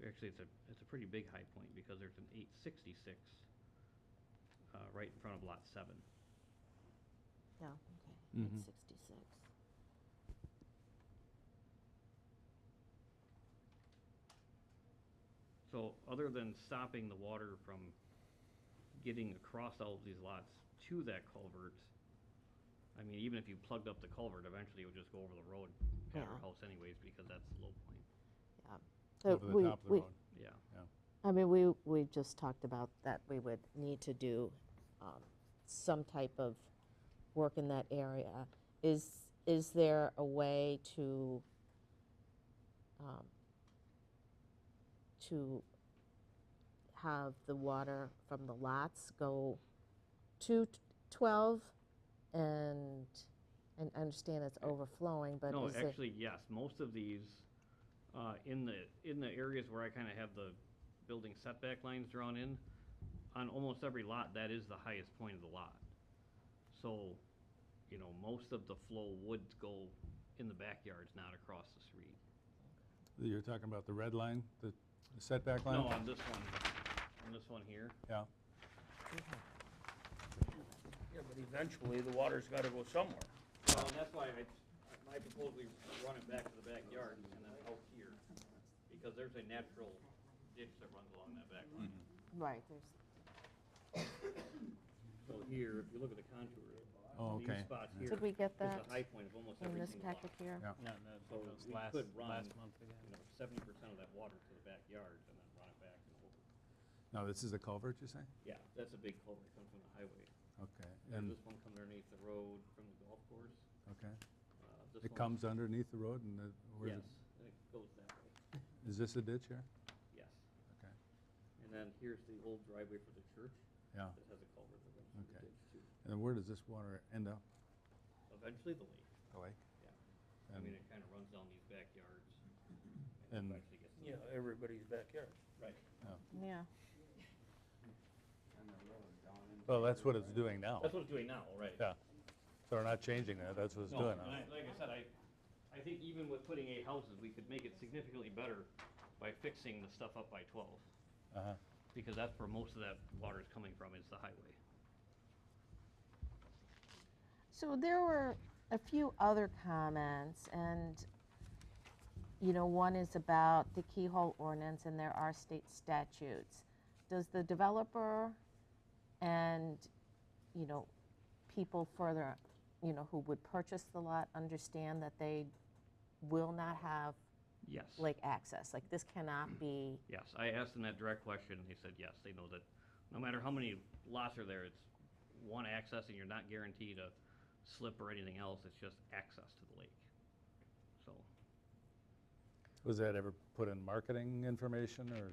Actually, it's a pretty big high point because there's an 866 right in front of lot 7. Yeah, okay, 866. So other than stopping the water from getting across all of these lots to that culvert, I mean, even if you plugged up the culvert, eventually it would just go over the road at her Yeah. house anyways, because that's the low point. So Over the top of the road. Yeah. I mean, we just talked about that we would need to do some type of work in that area. Is there a way to have the water from the lots go to 12? And I understand it's overflowing, but No, is it? actually, yes, most of these, in the areas where I kind of have the building setback lines drawn in, on almost every lot, that is the highest point of the lot. So, you know, most of the flow would go in the backyards, not across the street. You're talking about the red line, the setback line? No, on this one here. Yeah. Yeah, but eventually the water's gotta go somewhere. Well, and that's why my proposal, we run it back to the backyard and then out here, because there's a natural ditch that runs along that back line. Right, there's, So here, if you look at the contour, Oh, okay. these spots here did we get is that the high point of almost in every this single lot. packet here? Yeah. No, So that was we last, could run, last month again. you know, 70% of that water to the backyard and then run it back and over. Now, this is a culvert, you say? Yeah, that's a big culvert that comes from the highway. Okay. And And, this one comes underneath the road from the golf course. okay. This It one- comes underneath the road and where's Yes, it? and it goes that way, Is this a ditch here? yes. Okay. And then here's the old driveway for the church Yeah. that has a culvert that runs through the Okay. ditch too. And where does this water end up? Eventually the lake, The lake? yeah. I And- mean, it kind of runs down these backyards And- eventually gets to the Yeah, lake. everybody's backyard. Right. Yeah. Well, that's what it's doing now. That's what it's doing now, right? Yeah. So we're not changing that, that's what it's No, doing and now. like I said, I think even with putting 8 houses, we could make it significantly better by fixing the stuff up by 12. Uh-huh. Because that's where most of that water is coming from, is the highway. So there were a few other comments, and, you know, one is about the keyhole ordinance, and there are state statutes. Does the developer and, you know, people further, you know, who would purchase the lot understand that they will not have Yes. lake access? Like, this cannot be, Yes, I asked them that direct question, and they said yes, they know that no matter how many lots are there, it's one access, and you're not guaranteed a slip or anything else, it's just access to the lake. So, Was that ever put in marketing information or,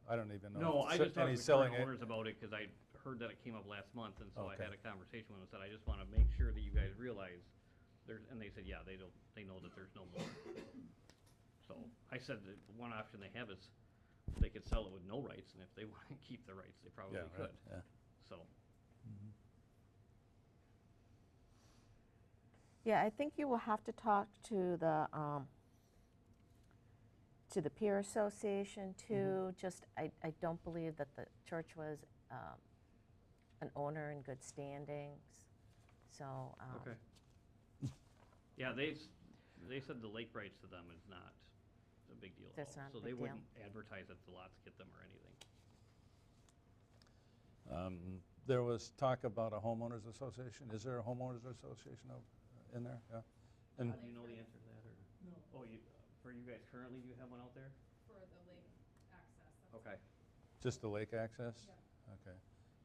I don't even know. no, I just talked Any to the selling current it? owners about it, because I heard that it came up last month, and so I Okay. had a conversation with them, and said, I just want to make sure that you guys realize there's, and they said, yeah, they know that there's no more. So, I said that one option they have is they could sell it with no rights, and if they want to keep the rights, they probably Yeah, right, could, yeah. so. yeah, I think you will have to talk to the peer association too. Just, I don't believe that the church was an owner in good standings, so. Okay. Yeah, they said the lake rights to them is not a big deal at That's all. not a So big they deal. wouldn't advertise that the lots get them or anything. There was talk about a homeowners association. Is there a homeowners association in there? Yeah. And Do you know the answer to that, or? No. Oh, for you guys currently, do you have one out there? For the lake access. Okay. just the lake access? Okay.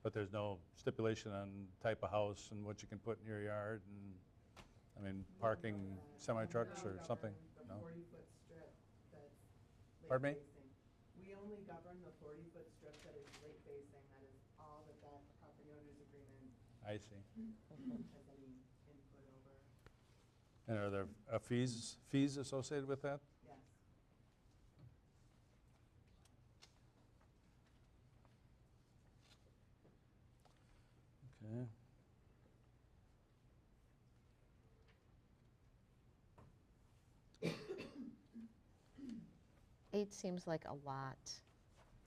But there's no stipulation on type of house and what you can put in your yard and, I mean, parking semi-trucks or something? The No? 40-foot strip that's lake Pardon me? facing. We only govern the 40-foot strip that is lake facing. That is all that property owner's agreement I see. has any input over. And are there fees associated with that? Yes. Okay. 8 seems like a lot.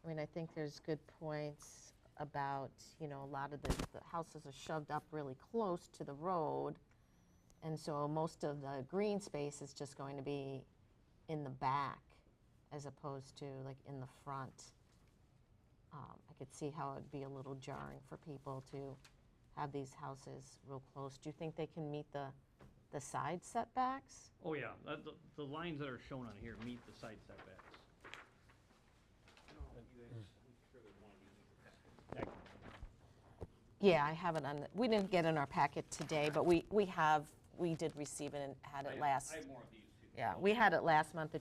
I mean, I think there's good points about, you know, a lot of the houses are shoved up really close to the road, and so most of the green space is just going to be in the back as opposed to like in the front. I could see how it'd be a little jarring for people to have these houses real close. Do you think they can meet the side setbacks? Oh, yeah, the lines that are shown on here meet the side setbacks. Yeah, I have it on, we didn't get in our packet today, but we did receive it and had it last. I have more of these too. Yeah, we had it last month, we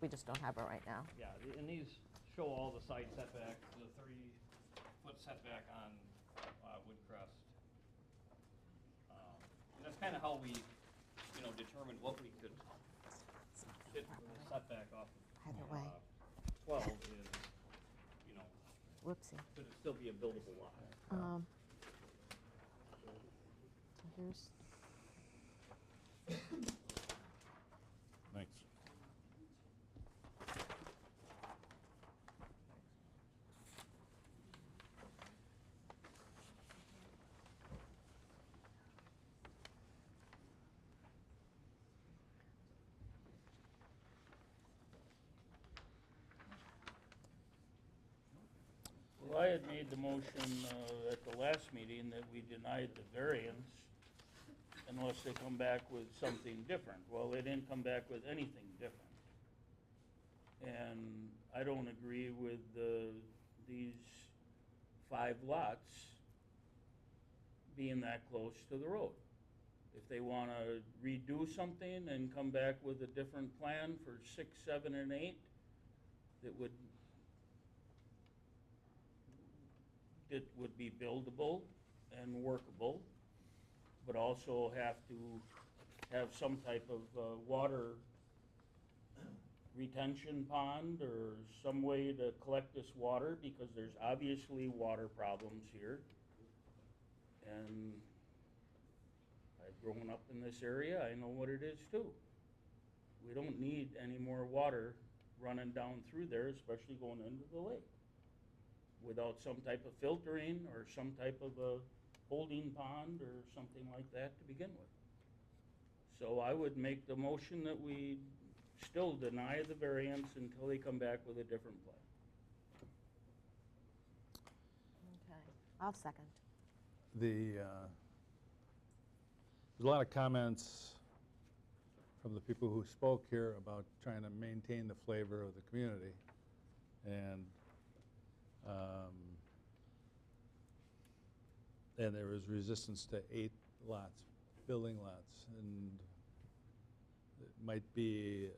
just don't have it right now. Yeah, and these show all the side setbacks, the 30-foot setback on Woodcrest. And that's kind of how we, determined what we could fit from the setback off Either of way. 12 is whoopsie. Could it still be a buildable lot? So here's, Thanks. Well, I had made the motion at the last meeting that we denied the variance unless they come back with something different. Well, they didn't come back with anything different. And I don't agree with these 5 lots being that close to the road. If they want to redo something and come back with a different plan for 6, 7, and 8, that would be buildable and workable, but also have to have some type of water retention pond or some way to collect this water, because there's obviously water problems here. And I've grown up in this area, I know what it is too. We don't need any more water running down through there, especially going into the lake, without some type of filtering or some type of a holding pond or something like that to begin with. So I would make the motion that we still deny the variance until they come back with a different plan. okay, I'll second. There's a lot of comments from the people who spoke here about trying to maintain the flavor of the community. And there was resistance to 8 lots, building lots, and it might be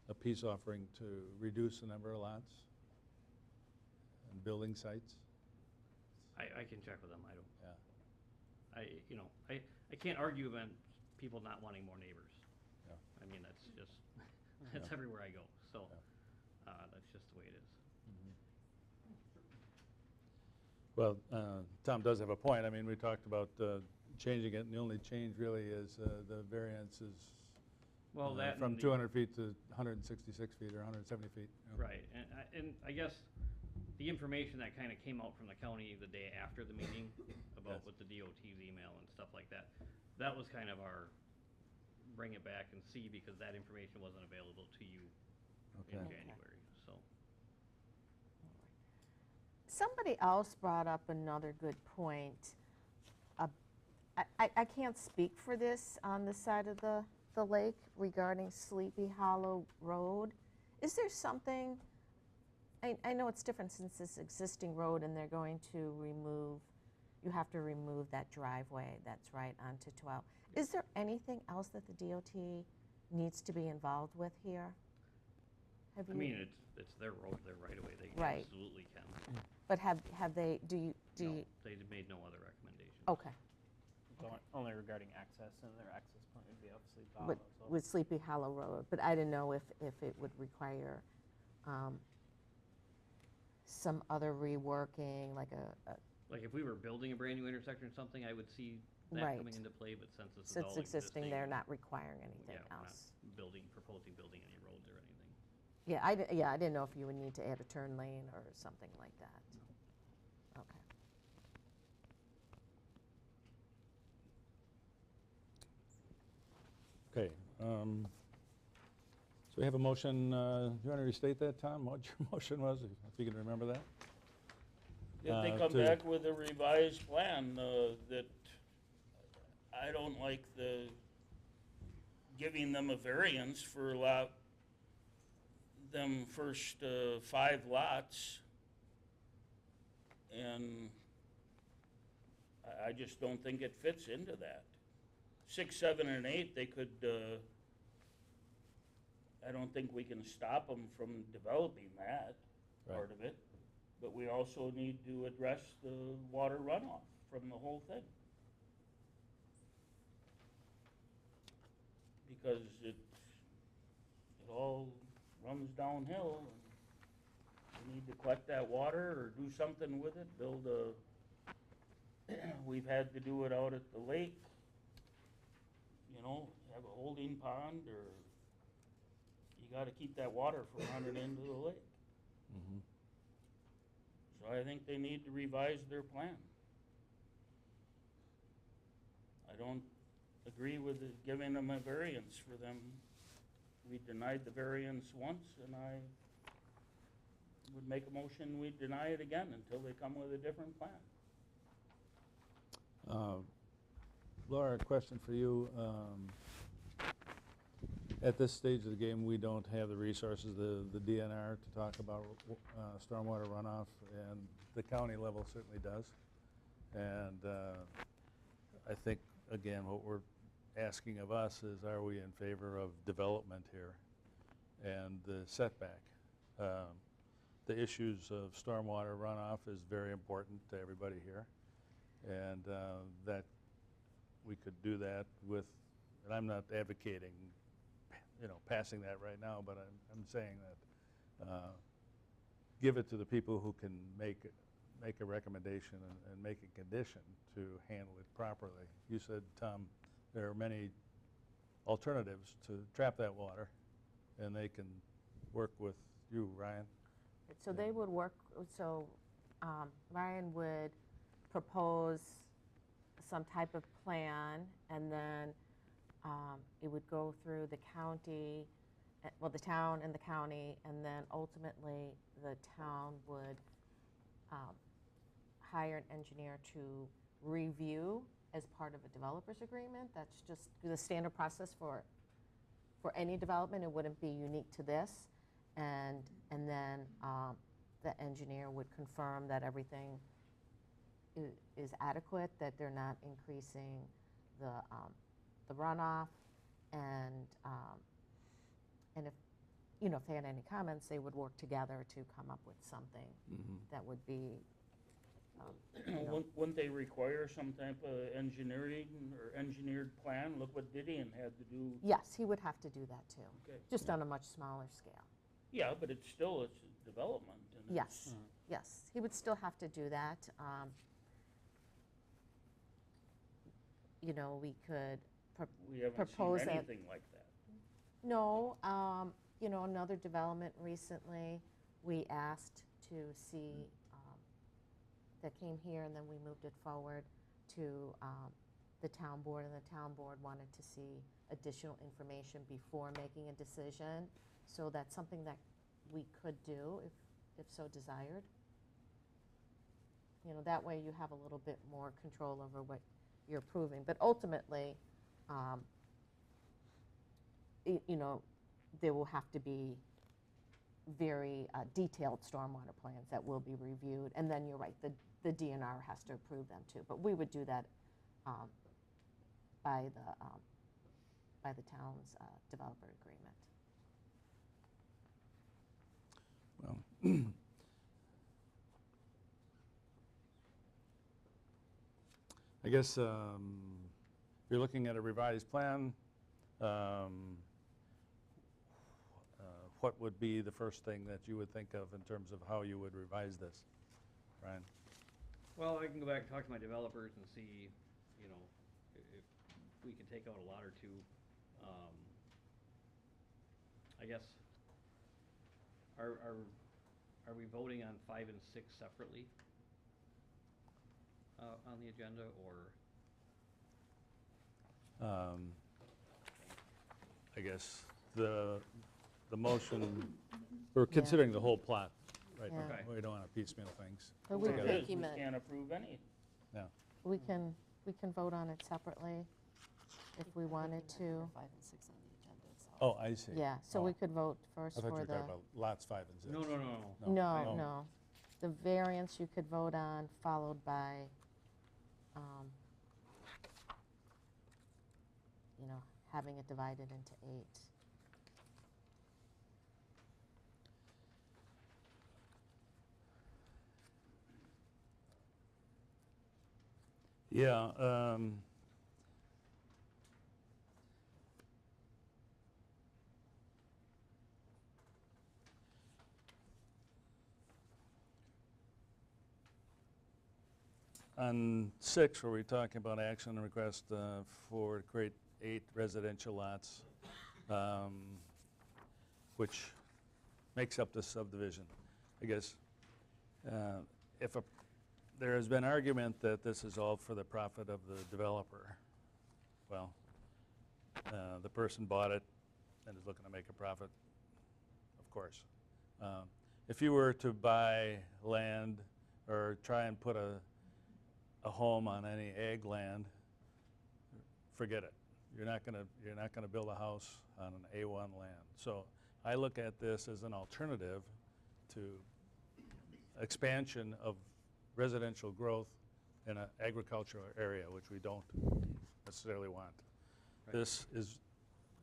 a peace offering to reduce the number of lots and building sites. I can check with them, I don't, Yeah. I can't argue about people not wanting more neighbors. Yeah. I mean, that's just, that's everywhere I go, so, that's just the way it is. Well, Tom does have a point. I mean, we talked about changing it, and the only change really is the variance is Well, that from and the- 200 feet to 166 feet or 170 feet. you know. Right, and I guess the information that kind of came out from the county the day after the meeting about Yes. with the DOT's email and stuff like that, that was kind of our bring it back and see, because that information wasn't available to you in Okay. January, so. Somebody else brought up another good point. I can't speak for this on this side of the lake regarding Sleepy Hollow Road. Is there something, I know it's different since this existing road and they're going to remove, you have to remove that driveway that's right onto 12. Is there anything else that the DOT needs to be involved with here? Have I you? mean, it's their road, their right away, they Right. absolutely can. But have they, do you? No, they made no other recommendations. Okay. Only regarding access, and their access point would be obviously With, Valdo, so. with Sleepy Hollow Road, but I didn't know if it would require some other reworking, like Like if we were building a brand new intersection or something, I would see that Right. coming into play, but since this is since all it's existing, they're existing, not requiring anything yeah, we're not else. proposing building any roads or anything. Yeah, I didn't know if you would need to add a turn lane or something like that. Okay. Okay. So we have a motion. You want to restate that, Tom? What your motion was, if you can remember that? If they come back with a revised plan, that I don't like the giving them a variance for them first 5 lots. And I just don't think it fits into that. 6, 7, and 8, they could, I don't think we can stop them from developing that part of it. But we also need to address the water runoff from the whole thing. Because it all runs downhill, and They need to collect that water or do something with it, build a, we've had to do it out at the lake. You know, have a holding pond, or you gotta keep that water from running into the lake. Mhm. So I think they need to revise their plan. I don't agree with giving them a variance for them. We denied the variance once, and I would make a motion, we deny it again until they come with a different plan. Laura, a question for you. At this stage of the game, we don't have the resources, the DNR, to talk about stormwater runoff, and the county level certainly does. And I think, again, what we're asking of us is, are we in favor of development here and the setback? The issues of stormwater runoff is very important to everybody here, and that we could do that with, and I'm not advocating, you know, passing that right now, but I'm saying that give it to the people who can make a recommendation and make a condition to handle it properly. You said, Tom, there are many alternatives to trap that water, and they can work with you, Ryan. So they would work, so Ryan would propose some type of plan, and then it would go through the county, well, the town and the county, and then ultimately the town would hire an engineer to review as part of a developer's agreement. That's just the standard process for any development. It wouldn't be unique to this. And then the engineer would confirm that everything is adequate, that they're not increasing the runoff, and if if they had any comments, they would work together to come up with something that would be. Wouldn't they require some type of engineering or engineered plan? Look what Didion had to do. Yes, he would have to do that too, Okay. just on a much smaller scale. Yeah, but it's still, it's a development. And Yes, yes, he would still have to do that. We could we haven't propose seen it. anything like that. No, another development recently, we asked to see, that came here, and then we moved it forward to the town board, and the town board wanted to see additional information before making a decision. So that's something that we could do if so desired. That way you have a little bit more control over what you're approving. But ultimately, there will have to be very detailed stormwater plans that will be reviewed. And then you're right, the DNR has to approve them too. But we would do that by the town's developer agreement. Well, I guess you're looking at a revised plan. What would be the first thing that you would think of in terms of how you would revise this, Ryan? Well, I can go back and talk to my developers and see, if we can take out a lot or two. I guess, are we voting on 5 and 6 separately on the agenda, or? I guess the motion, we're considering the whole plot, right? Yeah. Okay. We don't want to piecemeal things. But Well, we it could- is, we can't approve any. Yeah. We can vote on it separately if we wanted to. 5 and 6 on the agenda itself. Oh, I see. Yeah, so Oh, we could vote first I thought you for were the. talking about lots 5 and 6. No. No, Oh. no. The variance you could vote on, followed by, having it divided into 8. Yeah. on 6, where we're talking about action and request for create 8 residential lots, which makes up the subdivision. I guess if there has been argument that this is all for the profit of the developer. Well, the person bought it and is looking to make a profit, of course. If you were to buy land or try and put a home on any ag land, forget it. You're not gonna build a house on an A1 land. So I look at this as an alternative to expansion of residential growth in an agricultural area, which we don't necessarily want. Right. This is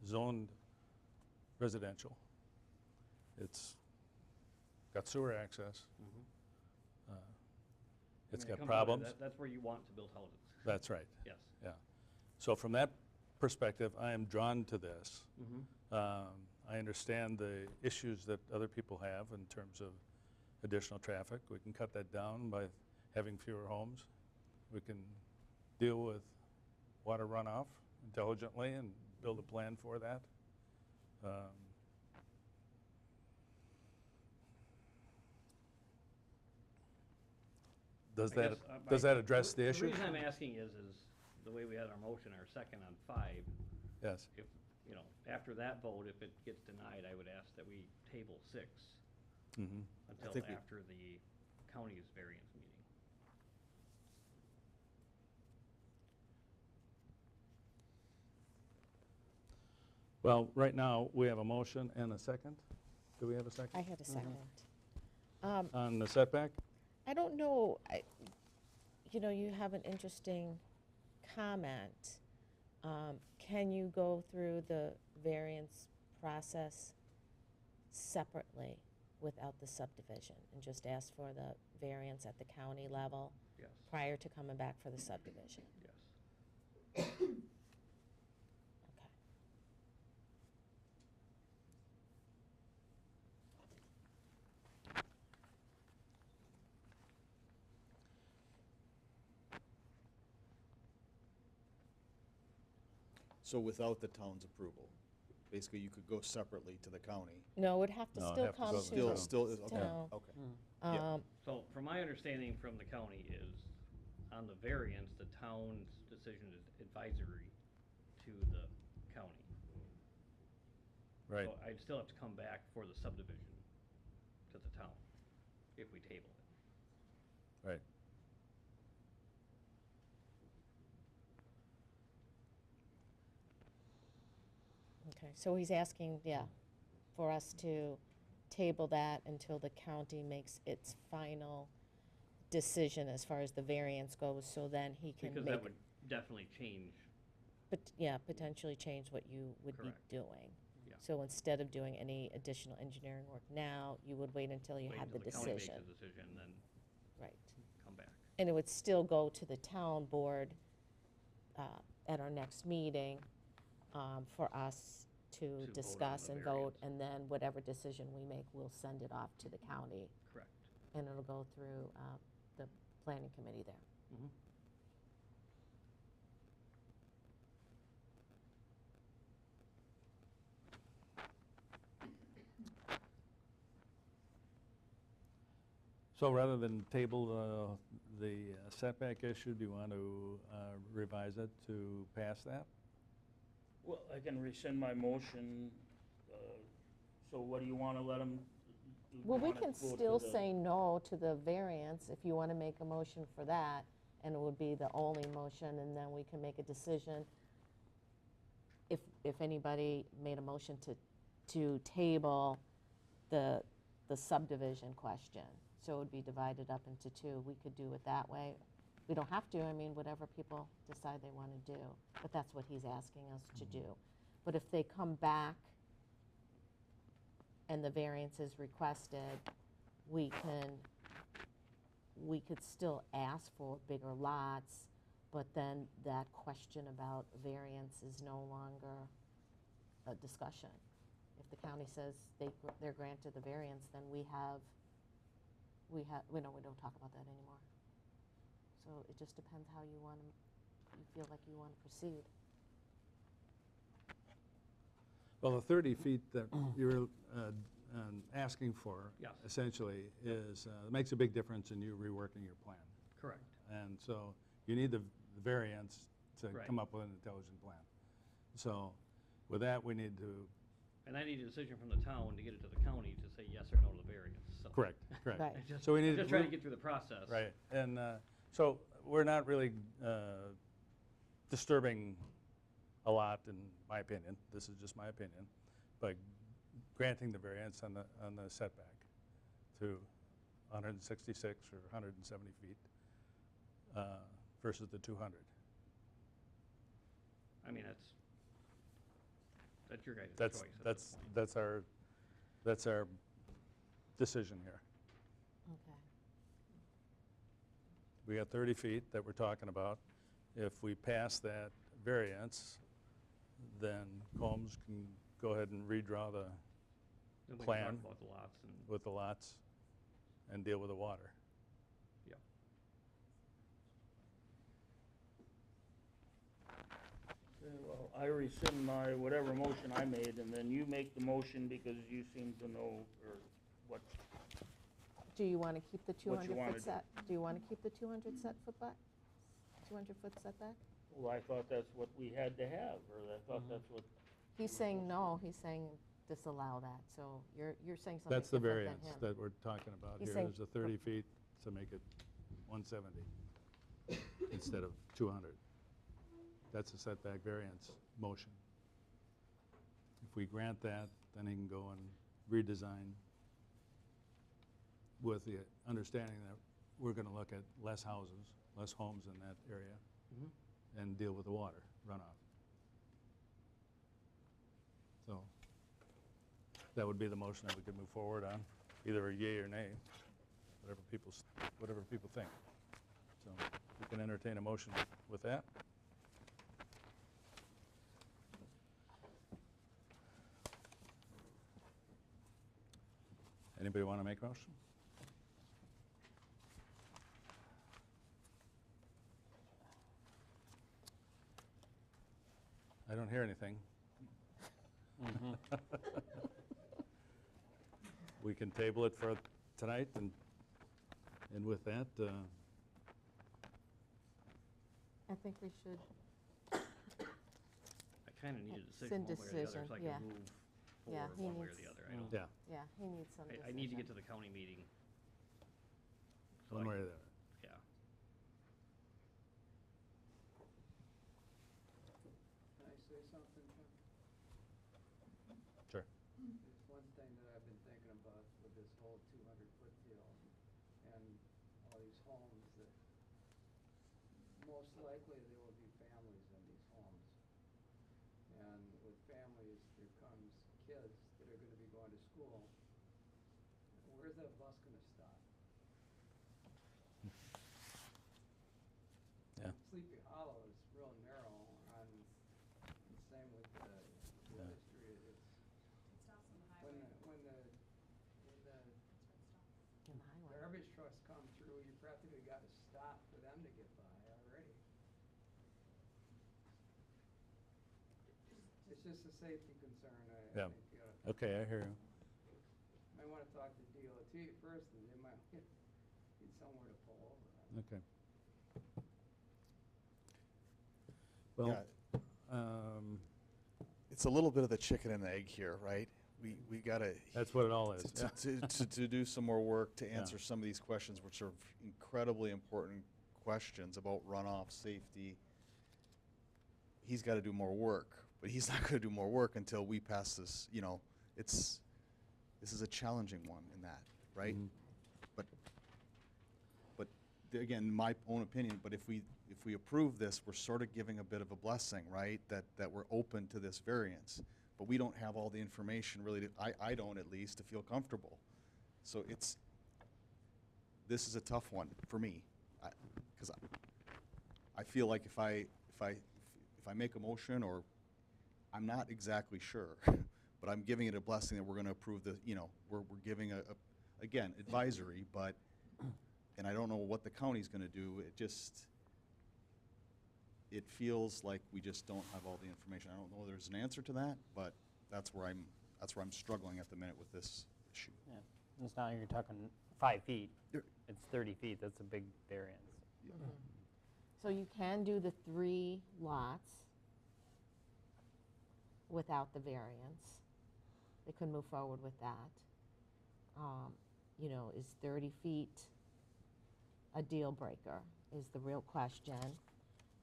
zoned residential. It's got sewer access. It's When it got comes down to problems. that, that's where you want to build houses. That's right. Yes. Yeah. So from that perspective, I am drawn to this. I understand the issues that other people have in terms of additional traffic. We can cut that down by having fewer homes. We can deal with water runoff intelligently and build a plan for that. Does I that, guess, does that address the issue? The reason I'm asking is the way we had our motion, our second on 5, Yes. if, you know, after that vote, if it gets denied, I would ask that we table 6 until think we- after the county's variance meeting. Well, right now, we have a motion and a second. Do we have a second? I had a second. On the setback? I don't know, you know, you have an interesting comment. Can you go through the variance process separately without the subdivision and just ask for the variance at the county level Yes. prior to coming back for the subdivision? Yes. Okay. So without the town's approval, basically you could go separately to the county. No, it would have to No, it'd still have to come go to to the town. Still, okay, town. okay. Um, So from my understanding from the county is, on the variance, the town's decision is advisory to the county. Right. So I'd still have to come back for the subdivision to the town if we table it. Right. Okay, so he's asking, yeah, for us to table that until the county makes its final decision as far as the variance goes, so then he can Because make, that would definitely change, yeah, potentially change what you would be Correct. doing. Yeah. So instead of doing any additional engineering work now, you would wait until you wait had the until the county makes decision. a decision, then Right. come back. And it would still go to the town board at our next meeting for us to vote on discuss the and vote, variance. and then whatever decision we make, we'll send it off to the county, Correct. and it'll go through the planning committee there. Mhm. So rather than table the setback issue, do you want to revise it to pass that? Well, I can rescind my motion, so what do you wanna let them? Well, we can still say no to the variance if you want to make a motion for that, and it would be the only motion, and then we can make a decision. If anybody made a motion to table the subdivision question, so it would be divided up into 2, we could do it that way. We don't have to, I mean, whatever people decide they want to do, but that's what he's asking us to do. But if they come back and the variance is requested, we could still ask for bigger lots, but then that question about variance is no longer a discussion. If the county says they're granted the variance, then we don't talk about that anymore. So it just depends how you want to, you feel like you want to proceed. Well, the 30 feet that you're asking for Yes. essentially is, makes a big difference in you reworking your plan. Correct. And so you need the variance to Right. come up with an intelligent plan. So with that, we need to, And I need a decision from the town to get it to the county to say yes or no to the variance, so. correct. Right. I just- So we need I'm to just trying to re- get through the process. Right, and so we're not really disturbing a lot, in my opinion, this is just my opinion, by granting the variance on the setback to 166 or 170 feet versus the 200. I mean, that's your guys' choice. That's our decision here. Okay. We got 30 feet that we're talking about. If we pass that variance, then Combs can go ahead and redraw the Then we can plan talk about the lots and, with the lots and deal with the water. yeah. Okay, well, I rescind my whatever motion I made, and then you make the motion because you seem to know, or what, Do you want to keep the What you 200 wanna foot do. set? Do you want to keep the 200 foot back? 200 foot setback? well, I thought that's what we had to have, or I thought that's what, He's saying no, he's saying disallow that, so you're saying something That's the different than variance him. that we're talking about He's here, saying- is the 30 feet to make it 170 instead of 200. That's a setback variance motion. If we grant that, then he can go and redesign with the understanding that we're going to look at less houses, less homes in that area, and deal with the water runoff. So that would be the motion that we could move forward on, either a yea or nay, whatever people think. So we can entertain a motion with that. Anybody want to make a motion? I don't hear anything. We can table it for tonight, and with that, I think we should, I kind of need a decision Send one way or the other, decision, so I yeah. can move Yeah, forward he one way or needs- the other. I don't, yeah, yeah, he needs some decision. I need to get to the county meeting. So one I- way or the other. Yeah. Can I say something, Tim? Sure. It's one thing that I've been thinking about with this whole 200-foot deal and all these homes that most likely there will be families in these homes. And with families, there comes kids that are gonna be going to school. Where's that bus gonna stop? Yeah. Sleepy Hollow is real narrow on, the same with the Yeah. street. It's, when the In the highway. garbage trucks come through, you practically gotta stop for them to get by already. It's just a safety concern, I Yeah. think, you gotta, Okay, I hear you. might wanna talk to DOT first, and they might need somewhere to pull over on. Okay. Well, It's a little bit of the chicken and egg here, right? We gotta, that's what it all is. yeah. to do some more work to Yeah. answer some of these questions, which are incredibly important questions about runoff, safety. He's gotta do more work, but he's not gonna do more work until we pass this, this is a challenging one in that, right? Mhm. But again, my own opinion, but if we approve this, we're sort of giving a bit of a blessing, right? That we're open to this variance, but we don't have all the information really, I don't at least, to feel comfortable. So this is a tough one for me, because I feel like if I make a motion, or I'm not exactly sure, but I'm giving it a blessing that we're going to approve the, we're giving again, advisory, but and I don't know what the county's gonna do. It feels like we just don't have all the information. I don't know there's an answer to that, but that's where I'm struggling at the minute with this issue. Yeah. It's not, you're talking 5 feet. There- It's 30 feet. That's a big variance. So you can do the 3 lots without the variance. They could move forward with that. You know, is 30 feet a deal breaker is the real question.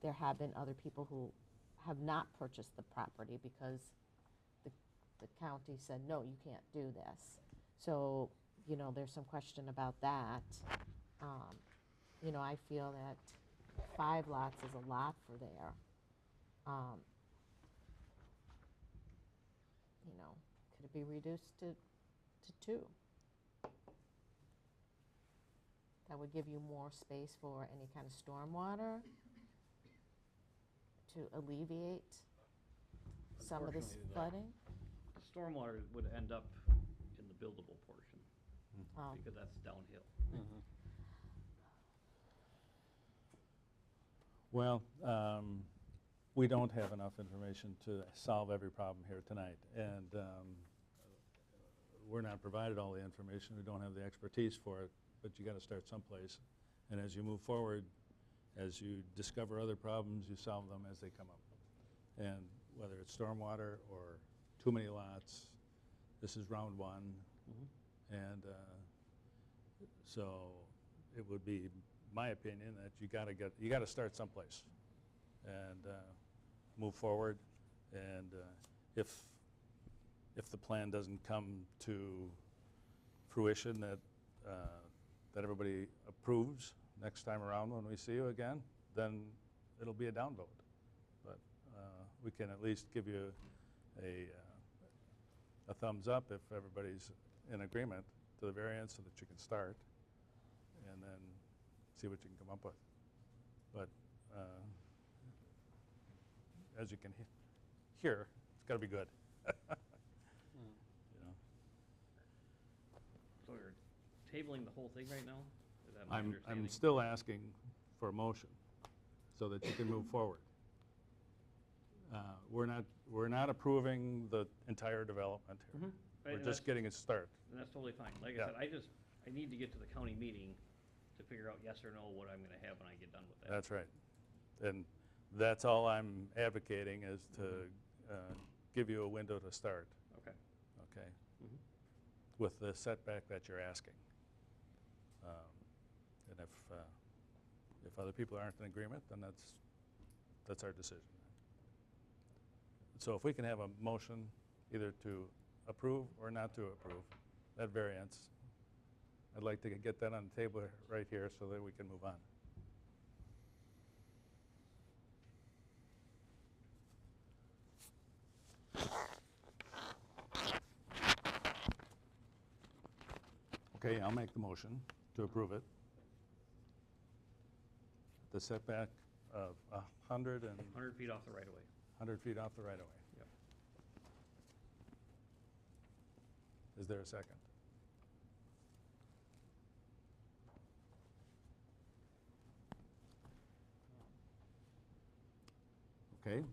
There have been other people who have not purchased the property because the county said, no, you can't do this. So, you know, there's some question about that. You know, I feel that 5 lots is a lot for there. You know, could it be reduced to 2? That would give you more space for any kind of stormwater to alleviate some of this Unfortunately, the- flooding. The stormwater would end up in the buildable portion, Oh. because that's downhill. Well, we don't have enough information to solve every problem here tonight, and we're not provided all the information. We don't have the expertise for it, but you got to start someplace. And as you move forward, as you discover other problems, you solve them as they come up. And whether it's stormwater or too many lots, this is round 1, and so it would be my opinion that you got to start someplace and move forward. And if the plan doesn't come to fruition that everybody approves next time around when we see you again, then it'll be a downvote. But we can at least give you a thumbs up if everybody's in agreement to the variance so that you can start and then see what you can come up with. But as you can hear, it's got to be good. You know? So you're tabling the whole thing right now? Is that my I'm understanding? still asking for a motion so that you can move forward. We're not approving the entire development here. Right, We're and just that's- getting it started. And that's totally fine. Like Yeah. I said, I need to get to the county meeting to figure out yes or no what I'm gonna have when I get done with that. That's right. And that's all I'm advocating is to give you a window to start, Okay. okay? Mhm. With the setback that you're asking. And if other people aren't in agreement, then that's our decision. So if we can have a motion either to approve or not to approve that variance, I'd like to get that on the table right here so that we can move on. Okay, I'll make the motion to approve it. The setback of 100 and 100 feet off the right of way. 100 feet off the right of way. Yep. Is there a second? Okay.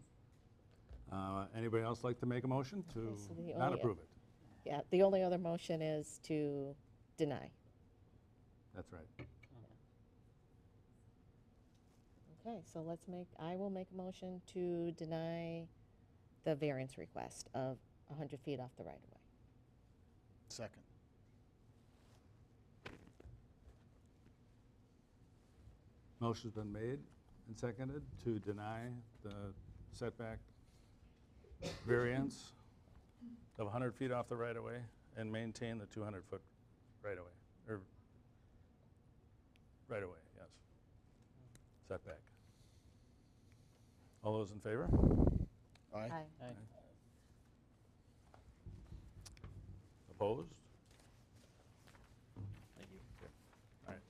Anybody else like to make a motion to Okay, so the not only- approve it? Yeah, the only other motion is to deny. That's right. Okay, so I will make a motion to deny the variance request of 100 feet off the right-of-way. Second. Motion's been made and seconded to deny the setback variance of 100 feet off the right-of-way and maintain the 200-foot right-of-way, or right-of-way, yes, setback. All those in favor? Aye. Aye. Opposed? Thank you. All right.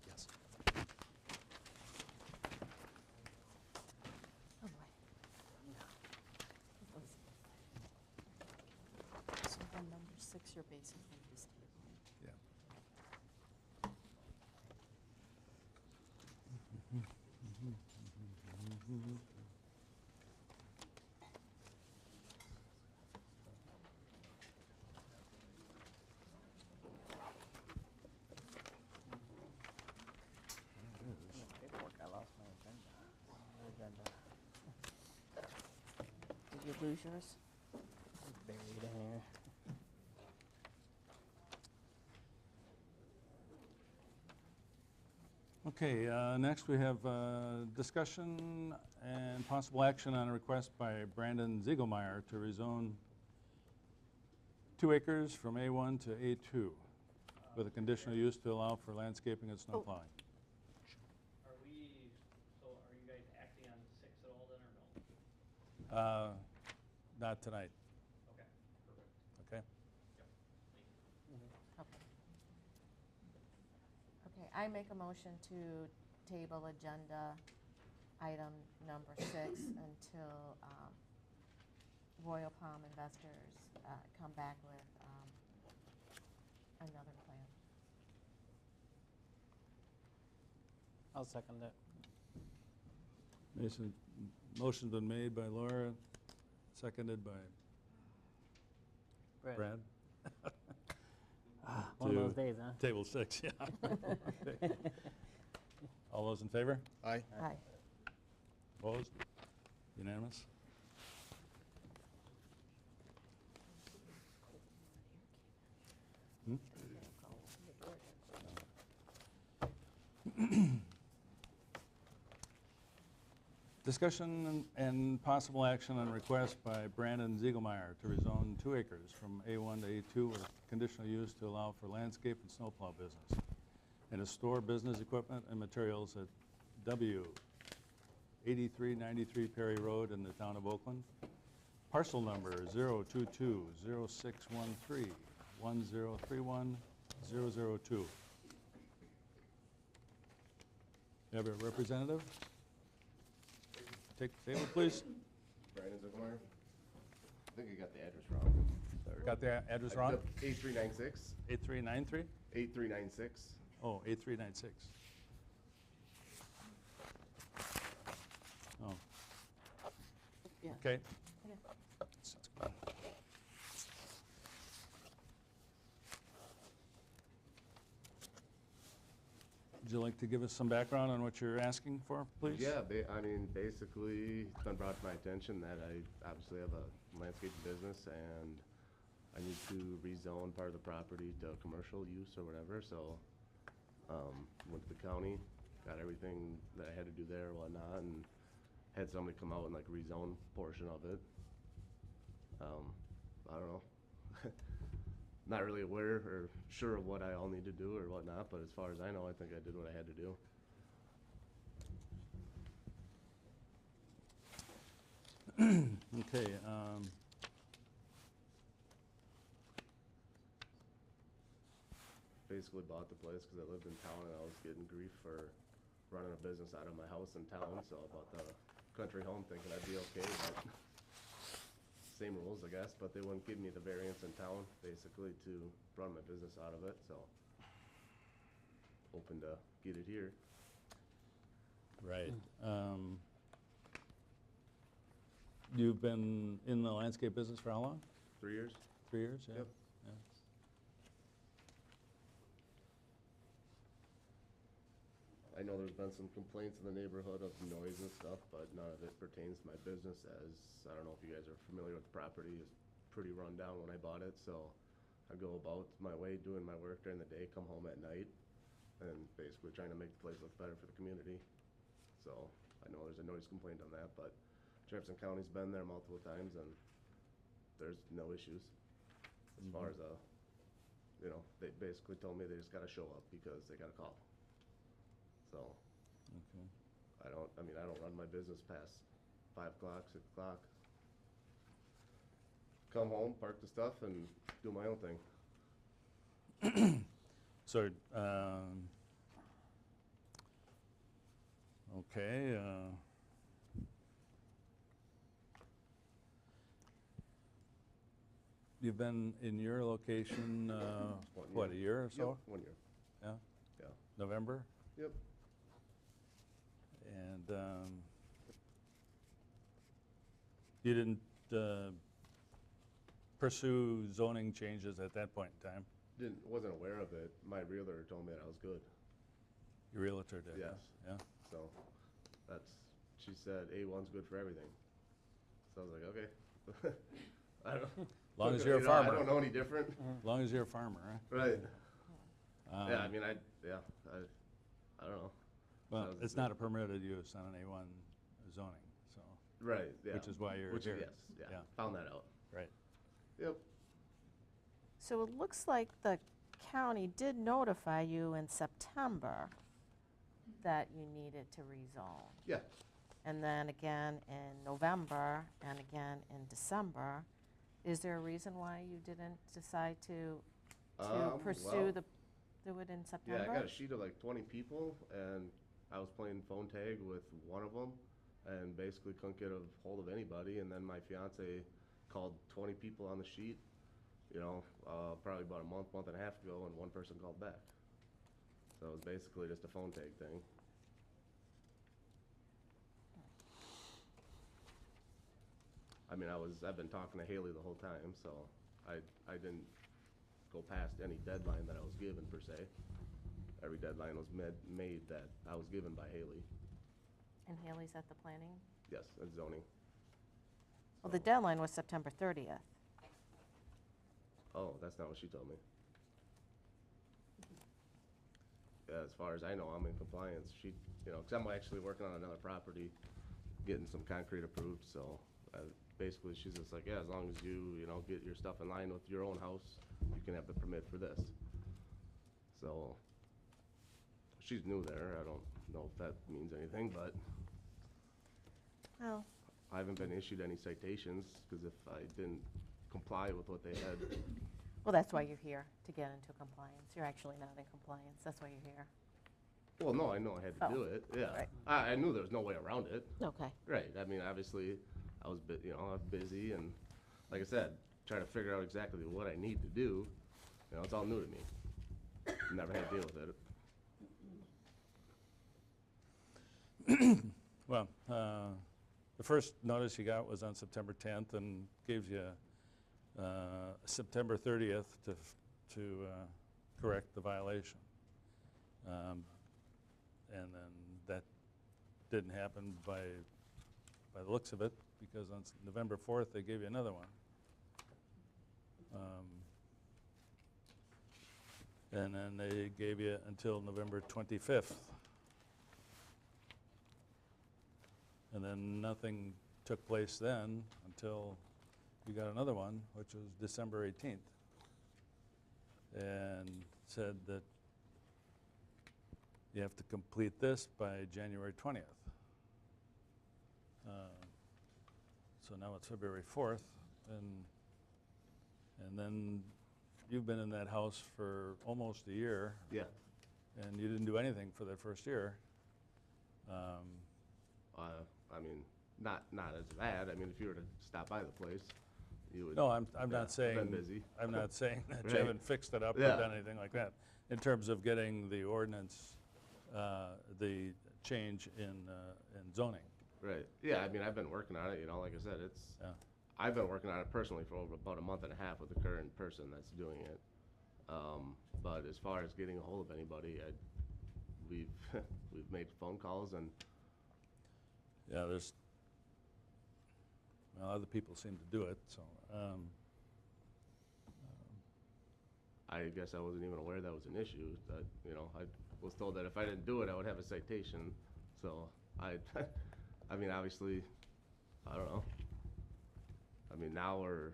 Yes. Oh, boy. So then you're basically just tabling. Yeah. Paperwork, I lost my agenda. Did you lose yours? It's buried in here. Okay, next we have discussion and possible action on a request by Brandon Ziegelmeyer to rezone 2 acres from A1 to A2 with a conditional use to allow for landscaping and snow Oh. plowing. Are you guys acting on 6 at all then, or no? Not tonight, Okay, perfect. okay? Okay. Okay, I make a motion to table agenda item number 6 until Royal Palm Investors come back with another plan. I'll second it. Mason, motion's been made by Laura, seconded by Brad. One of those To days, huh? Table 6, yeah. Okay. All those in favor? Aye. Aye. Opposed? Unanimous? Hmm? Discussion and possible action on request by Brandon Ziegelmeyer to rezone 2 acres from A1 to A2 with conditional use to allow for landscape and snowplow business and to store business equipment and materials at W 8393 Perry Road in the town of Oakland. Parcel number 022-0613-1031-002. You have a representative? Take the table, please. Brandon Zuckermeyer. I think I got the address wrong. Got the address wrong? 8396. 8393? 8396. Oh, 8396. Oh, Yeah. okay. Okay. Would you like to give us some background on what you're asking for, please? Yeah, I mean, basically, it's been brought to my attention that I obviously have a landscaping business and I need to rezone part of the property to commercial use or whatever, so went to the county, got everything that I had to do there and whatnot, and had somebody come out and like rezone portion of it. I don't know. Not really aware or sure of what I all need to do or whatnot, but as far as I know, I think I did what I had to do. Okay, Basically bought the place because I lived in town and I was getting grief for running a business out of my house in town, so I bought the country home thinking I'd be okay, but same rules, I guess, but they wouldn't give me the variance in town, basically, to run my business out of it, so hoping to get it here. right. You've been in the landscape business for how long? 3 years? 3 years, yeah? Yep. Yeah. I know there's been some complaints in the neighborhood of noise and stuff, but none of it pertains to my business as, I don't know if you guys are familiar with the property, it's pretty run down when I bought it, so I go about my way doing my work during the day, come home at night, and basically trying to make the place look better for the community. So I know there's a noise complaint on that, but Jefferson County's been there multiple times and there's no issues. As far as, you know, they basically told me they just gotta show up because they got a call. So, Okay. I don't run my business past 5 o'clock, 6 o'clock. Come home, park the stuff, and do my own thing. So, okay, You've been in your location, what, a year or so? Yep, 1 year. Yeah, Yeah. November? Yep. And you didn't pursue zoning changes at that point in time? Wasn't aware of it. My realtor told me that I was good. Your realtor did? Yes. Yeah. So she said A1's good for everything. So I was like, okay. I don't know. Long as you're a You know, farmer. I don't know any different. As long as you're a farmer, huh? Right. Yeah, I Um, mean, I don't know. Well, Sounds it's good. not a permitted use on an A1 zoning, so, Right, yeah. which is why you're Which, here. yes, yeah. Yeah. Found that out. Right. Yep. So it looks like the county did notify you in September that you needed to rezone. Yeah. And then again in November and again in December. Is there a reason why you didn't decide to pursue Well, do it in Yeah, September? I got a sheet of like 20 people, and I was playing phone tag with one of them, and basically couldn't get a hold of anybody. And then my fiance called 20 people on the sheet, you know, probably about a month and a half ago, and one person called back. So it was basically just a phone tag thing. I mean, I've been talking to Haley the whole time, so I didn't go past any deadline that I was given per se. Every deadline was made that I was given by Haley. And Haley's at the planning? Yes, that's zoning. Well, the deadline was September 30th. Oh, that's not what she told me. Yeah, as far as I know, I'm in compliance. She, you know, 'cause I'm actually working on another property, getting some concrete approved, so basically she's just like, yeah, as long as you know, get your stuff in line with your own house, you can have the permit for this. So she's new there. I don't know if that means anything, but Well, I haven't been issued any citations, because if I didn't comply with what they had, well, that's why you're here, to get into compliance. You're actually not in compliance. That's why you're here. well, no, I know I had to do it, yeah. right. I knew there was no way around it. Okay. Right, I mean, obviously, I was, you know, I was busy, and like I said, trying to figure out exactly what I need to do, you know, it's all new to me. Never had to deal with it. Well, the first notice you got was on September 10th and gives you September 30th to correct the violation. And then that didn't happen by the looks of it, because on November 4th, they gave you another one. And then they gave you until November 25th. And then nothing took place then until you got another one, which was December 18th. And said that you have to complete this by January 20th. So now it's February 4th, and then you've been in that house for almost a year. Yeah. And you didn't do anything for that first year. I mean, not as bad. I mean, if you were to stop by the place, you would. No, I'm yeah, not saying. been busy. I'm not saying that you Right. haven't fixed it up or Yeah. done anything like that. In terms of getting the ordinance, the change in zoning. Right, yeah, I mean, I've been working on it, you know, like I said, Yeah. I've been working on it personally for about a month and a half with the current person that's doing it. But as far as getting a hold of anybody, we've we've made phone calls, and Yeah, well, other people seem to do it, so. I guess I wasn't even aware that was an issue. That, you know, I was told that if I didn't do it, I would have a citation. So I mean, obviously, I don't know. I mean, now we're,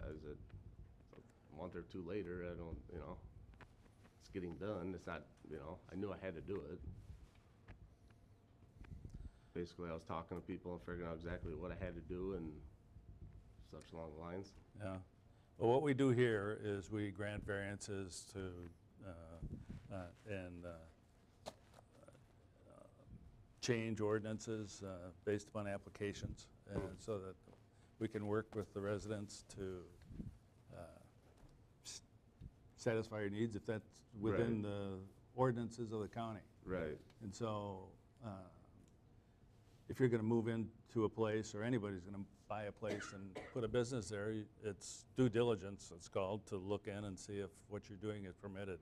is it a month or two later? I don't, you know, it's getting done. It's not, you know, I knew I had to do it. Basically, I was talking to people and figuring out exactly what I had to do and such along the lines. Yeah. Well, what we do here is we grant variances to, and change ordinances based upon applications, and so that we can work with the residents to satisfy your needs if that's within the ordinances of the county. Right. And so, if you're gonna move into a place, or anybody's gonna buy a place and put a business there, it's due diligence, it's called, to look in and see if what you're doing is permitted.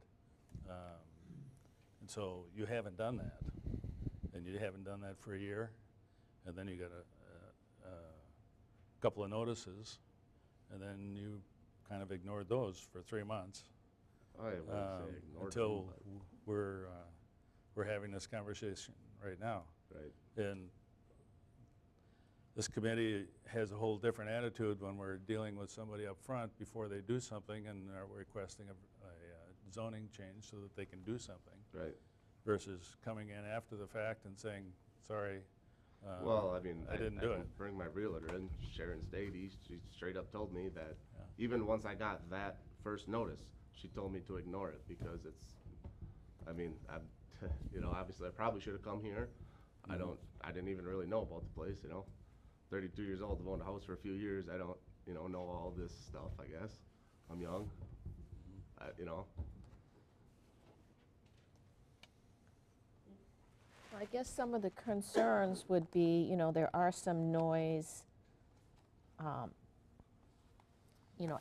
And so you haven't done that, and you haven't done that for a year, and then you got a couple of notices, and then you kind of ignored those for 3 months. I wouldn't say ignored Until them, we're having this conversation right now. but- Right. And this committee has a whole different attitude when we're dealing with somebody up front before they do something and are requesting a zoning change so that they can do something. Right. Versus coming in after the fact and saying, sorry, Well, I mean, I didn't do can it. bring my realtor in, Sharon Stady. She straight up told me that Yeah. even once I got that first notice, she told me to ignore it because it's, I mean, obviously I probably should have come here. Mm-hmm. I didn't even really know about the place, 32 years old, I've owned a house for a few years. I don't, know all this stuff, I guess. I'm young. I guess some of the concerns would be, there are some noise,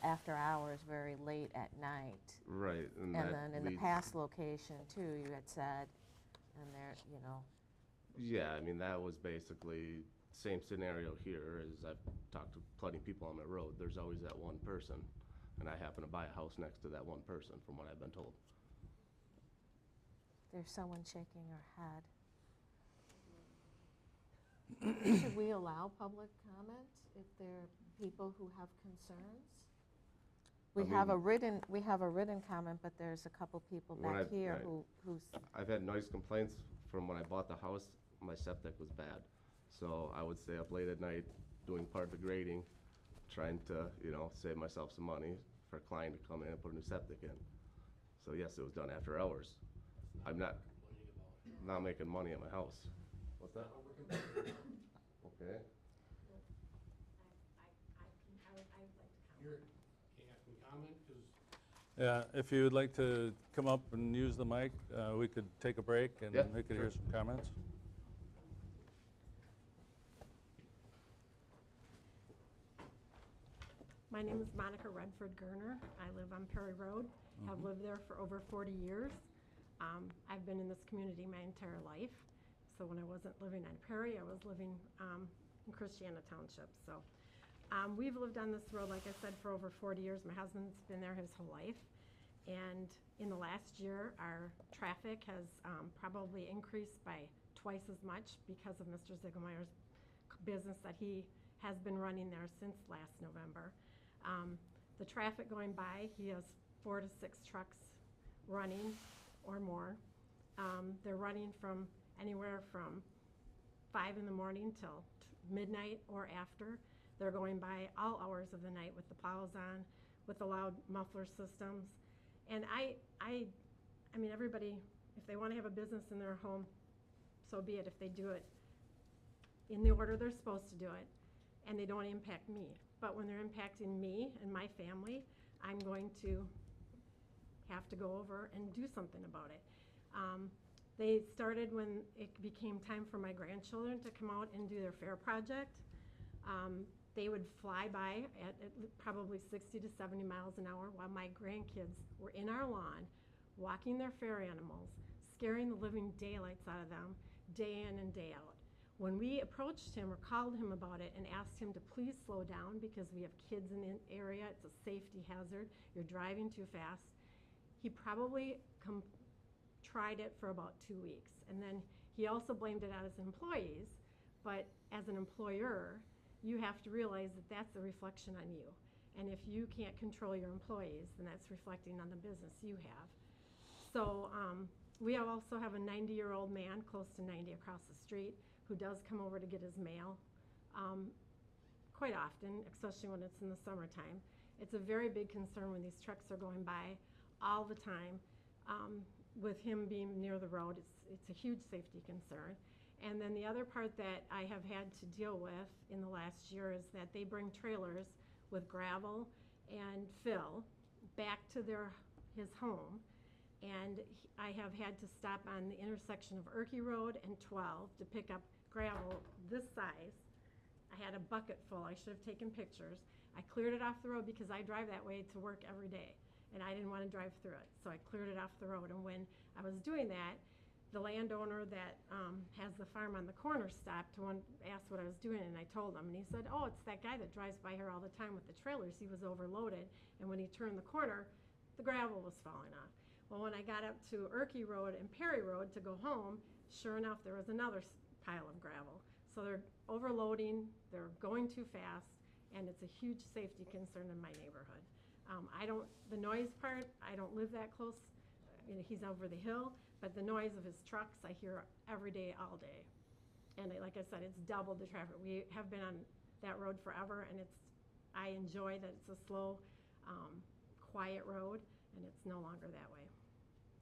after hours, very late at night. Right. And that then in the leads- past location too, you had said, and there, Yeah, I mean, that was basically same scenario here as I've talked to plenty of people on my road. There's always that one person, and I happen to buy a house next to that one person, from what I've been told. there's someone shaking her head. Should we allow public comment if there are people who have concerns? We have a written comment, but there's a couple people When back here right. who's, I've had noise complaints from when I bought the house. My septic was bad. So I would stay up late at night doing part of the grading, trying to, save myself some money for a client to come in and put a new septic in. So yes, it was done after hours. I'm not making money at my house. What's that? Okay. Yeah, if you would like to come up and use the mic, we could take a break and Yeah, we could hear sure. some comments. My name is Monica Redford Gerner. I live on Perry Road. Have lived there for over 40 years. I've been in this community my entire life. So when I wasn't living on Perry, I was living in Christiana Township. So we've lived on this road, like I said, for over 40 years. My husband's been there his whole life. And in the last year, our traffic has probably increased by twice as much because of Mr. Ziegelmeier's business that he has been running there since last November. The traffic going by, he has 4 to 6 trucks running or more. They're running from anywhere from 5 in the morning till midnight or after. They're going by all hours of the night with the plows on, with the loud muffler systems. And I mean, everybody, if they want to have a business in their home, so be it. If they do it in the order they're supposed to do it, and they don't impact me. But when they're impacting me and my family, I'm going to have to go over and do something about it. They started when it became time for my grandchildren to come out and do their fair project. They would fly by at probably 60 to 70 miles an hour while my grandkids were in our lawn, walking their fair animals, scaring the living daylights out of them, day in and day out. When we approached him or called him about it and asked him to please slow down because we have kids in the area, it's a safety hazard, you're driving too fast, he probably tried it for about 2 weeks. And then he also blamed it on his employees, but as an employer, you have to realize that that's a reflection on you. And if you can't control your employees, then that's reflecting on the business you have. So we also have a 90-year-old man, close to 90 across the street, who does come over to get his mail quite often, especially when it's in the summertime. It's a very big concern when these trucks are going by all the time. With him being near the road, it's a huge safety concern. And then the other part that I have had to deal with in the last year is that they bring trailers with gravel and fill back to his home. And I have had to stop on the intersection of Erkey Road and 12 to pick up gravel this size. I had a bucket full. I should have taken pictures. I cleared it off the road because I drive that way to work every day, and I didn't want to drive through it. So I cleared it off the road. And when I was doing that, the landowner that has the farm on the corner stopped to ask what I was doing, and I told him. And he said, oh, it's that guy that drives by here all the time with the trailers. He was overloaded, and when he turned the corner, the gravel was falling off. Well, when I got up to Erkey Road and Perry Road to go home, sure enough, there was another pile of gravel. So they're overloading, they're going too fast, and it's a huge safety concern in my neighborhood. The noise part, I don't live that close. You know, he's over the hill, but the noise of his trucks I hear every day, all day. And like I said, it's doubled the traffic. We have been on that road forever, and I enjoy that it's a slow, quiet road, and it's no longer that way.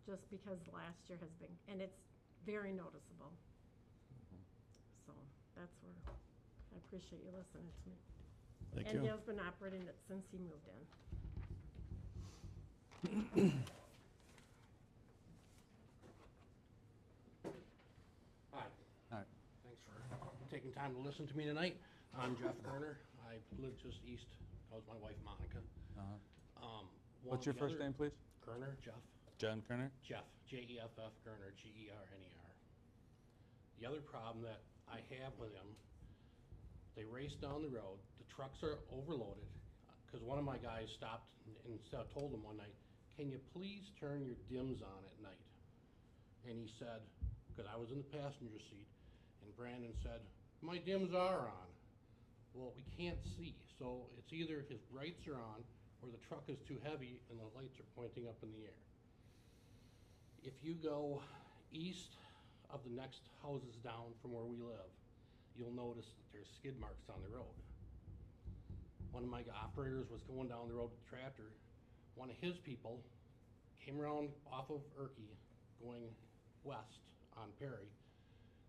Just because last year has been, and it's very noticeable. So that's where I appreciate you listening to me. Thank And you. Dale's been operating it since he moved in. Hi. Hi. Thanks for taking time to listen to me tonight. I'm Jeff Kerner. I live just east. That was my wife, Monica. What's your first name, please? Kerner, Jeff. John Kerner? Jeff, Jeff Kerner, Gerner. The other problem that I have with them, they race down the road, the trucks are overloaded, because one of my guys stopped and told him one night, can you please turn your dims on at night? And he said, because I was in the passenger seat, and Brandon said, my dims are on. Well, we can't see, so it's either his brights are on or the truck is too heavy and the lights are pointing up in the air. If you go east of the next houses down from where we live, you'll notice that there's skid marks on the road. One of my operators was going down the road with the tractor. One of his people came around off of Erkey going west on Perry.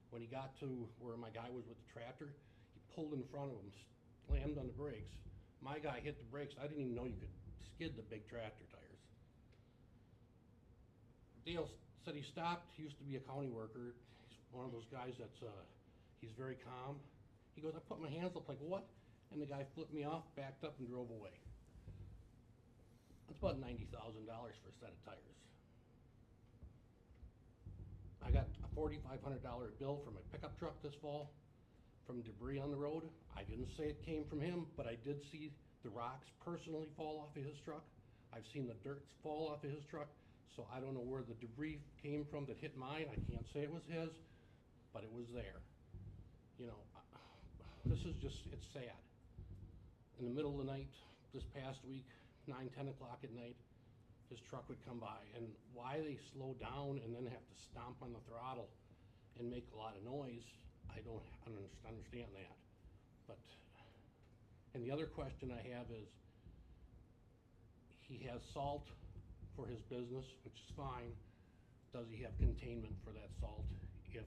When he got to where my guy was with the tractor, he pulled in front of him, slammed on the brakes. My guy hit the brakes. I didn't even know you could skid the big tractor tires. Dale said he stopped. He used to be a county worker. He's one of those guys that's, he's very calm. He goes, I put my hands up like, what? And the guy flipped me off, backed up, and drove away. That's about $90,000 for a set of tires. I got a $4,500 bill for my pickup truck this fall from debris on the road. I didn't say it came from him, but I did see the rocks personally fall off of his truck. I've seen the dirt fall off of his truck, so I don't know where the debris came from that hit mine. I can't say it was his, but it was there. You know, this is just, it's sad. In the middle of the night, this past week, 9, 10 o'clock at night, his truck would come by, and why they slow down and then have to stomp on the throttle and make a lot of noise, I don't understand that. But, and the other question I have is, he has salt for his business, which is fine. Does he have containment for that salt? If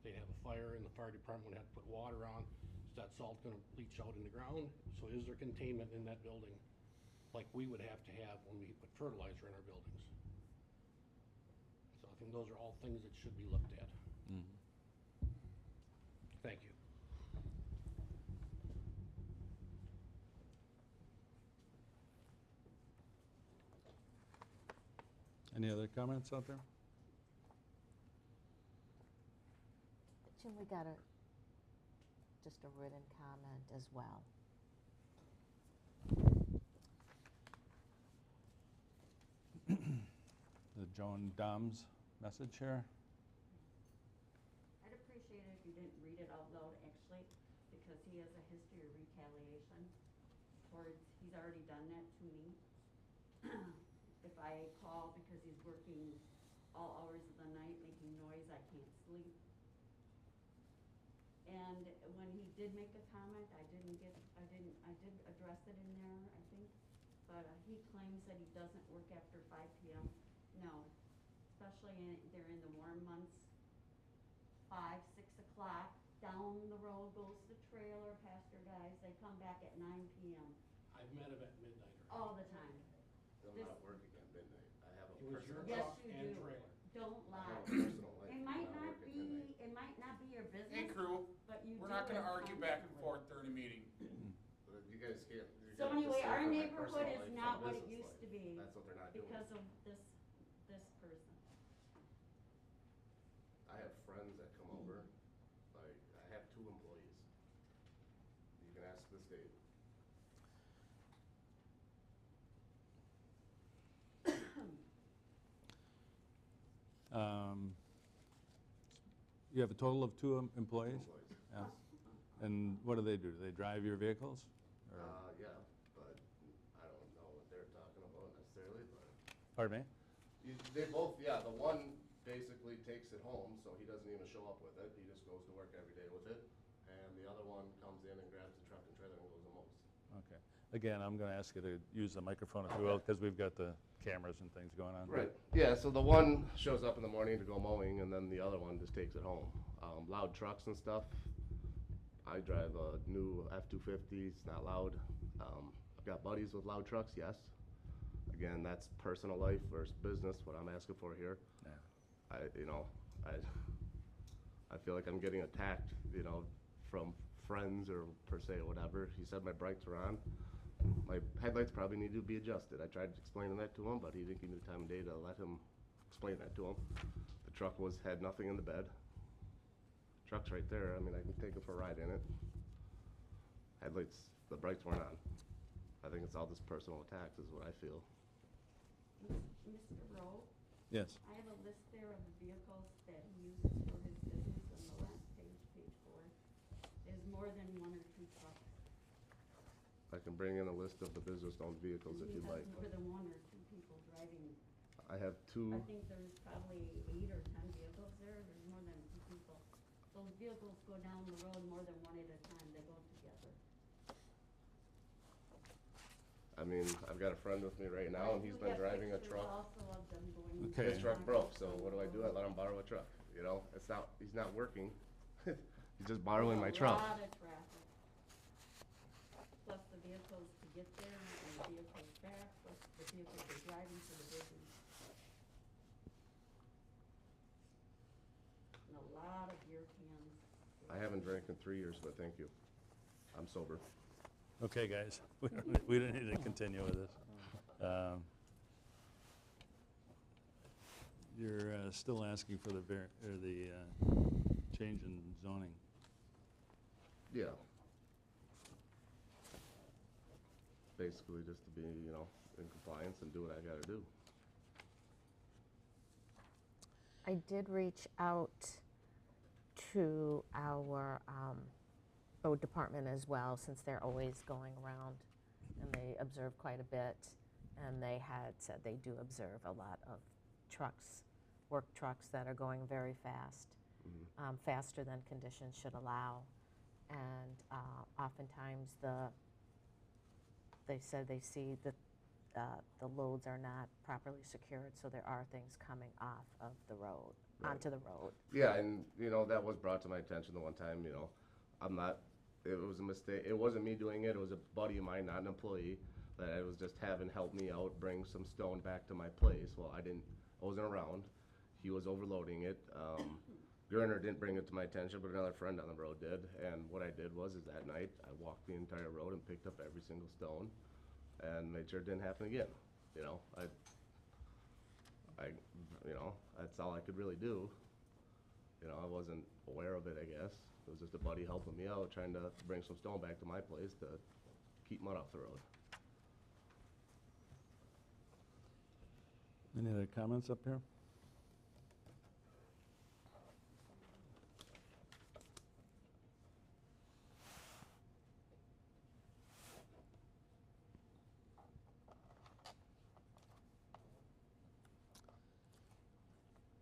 they have a fire and the fire department would have to put water on, is that salt gonna leach out in the ground? So is there containment in that building, like we would have to have when we put fertilizer in our buildings? So I think those are all things that should be looked at. Thank you. Any other comments out there? Jim, we got just a written comment as well. The Joan Dom's message here. I'd appreciate it if you didn't read it out loud, actually, because he has a history of retaliation towards, he's already done that to me. If I call because he's working all hours of the night, making noise, I can't sleep. And when he did make a comment, I did address it in there, I think, but he claims that he doesn't work after 5 p.m. No, especially during the warm months, 5, 6 o'clock, down the road goes the trailer, pastor guys, they come back at 9 p.m. I've met him at midnight. All the time. I'm not working at midnight. I have It was your Yes, truck you and do. trailer. Don't I lie. have a personal life. It I'm might not not working be, midnight. it might not be your business. Hey, crew, But you we're do not gonna it argue back and constantly. forth during a meeting. But you guys can't. you So gotta anyway, distinguish our my neighborhood personal is life not from what it business used life. to be That's what they're not doing. because of this person. I have friends that come over, like, I have 2 employees. You can ask the state. You have a total of 2 employees? Employees. Yeah. And what do? Do they drive your vehicles? Or- Yeah, but I don't know what they're talking about necessarily, but. Pardon me? They both, yeah, the one basically takes it home, so he doesn't even show up with it, he just goes to work every day with it. And the other one comes in and grabs the truck and trailer and goes to mows. Okay. Again, I'm going to ask you to use the microphone if you will, because we've got the cameras and things going on. Right, yeah, so the one shows up in the morning to go mowing, and then the other one just takes it home. Loud trucks and stuff, I drive a new F-250, it's not loud. I've got buddies with loud trucks, yes. Again, that's personal life versus business, what I'm asking for here. Yeah. I feel like I'm getting attacked, from friends or per se, whatever. He said my brakes were on. My headlights probably need to be adjusted. I tried explaining that to him, but he didn't give me the time of day to let him explain that to him. The truck had nothing in the bed. Truck's right there. I mean, I can take it for a ride in it. Headlights, the brakes weren't on. I think it's all just personal attacks is what I feel. Mr. Rowe? Yes. I have a list there of the vehicles that he uses for his business on the last page, page 4. There's more than 1 or 2 trucks. I can bring in a list of the business-owned vehicles if you'd like. He has more than 1 or 2 people driving. I have 2. I think there's probably 8 or 10 vehicles there. There's more than 2 people. Those vehicles go down the road more than 1 at a time. They go together. I mean, I've got a friend with me right now, and he's been driving a truck. Also of them going. Okay. His truck broke, so what do? I let him borrow a truck, he's not working. He's just borrowing my truck. A lot of traffic. Plus the vehicles to get there and the vehicles back, plus the vehicles they're driving to the business. And a lot of beer cans. I haven't drank in 3 years, but thank you. I'm sober. Okay, guys, we don't need to continue with this. You're still asking for the change in zoning. Yeah. Basically just to be, in compliance and do what I gotta do. I did reach out to our road department as well, since they're always going around, and they observe quite a bit, and they had said they do observe a lot of trucks, work trucks that are going very fast, faster than conditions should allow, and oftentimes they said they see that the loads are not properly secured, so there are things coming off of the road, onto the road. Yeah, and, that was brought to my attention the one time, it was a mistake. It wasn't me doing it. It was a buddy of mine, not an employee, that I was just having help me out, bring some stone back to my place. Well, I wasn't around. He was overloading it. Gerner didn't bring it to my attention, but another friend on the road did. And what I did was, that night, I walked the entire road and picked up every single stone and made sure it didn't happen again. That's all I could really do. I wasn't aware of it, I guess. It was just a buddy helping me out, trying to bring some stone back to my place to keep mud off the road. Any other comments up here?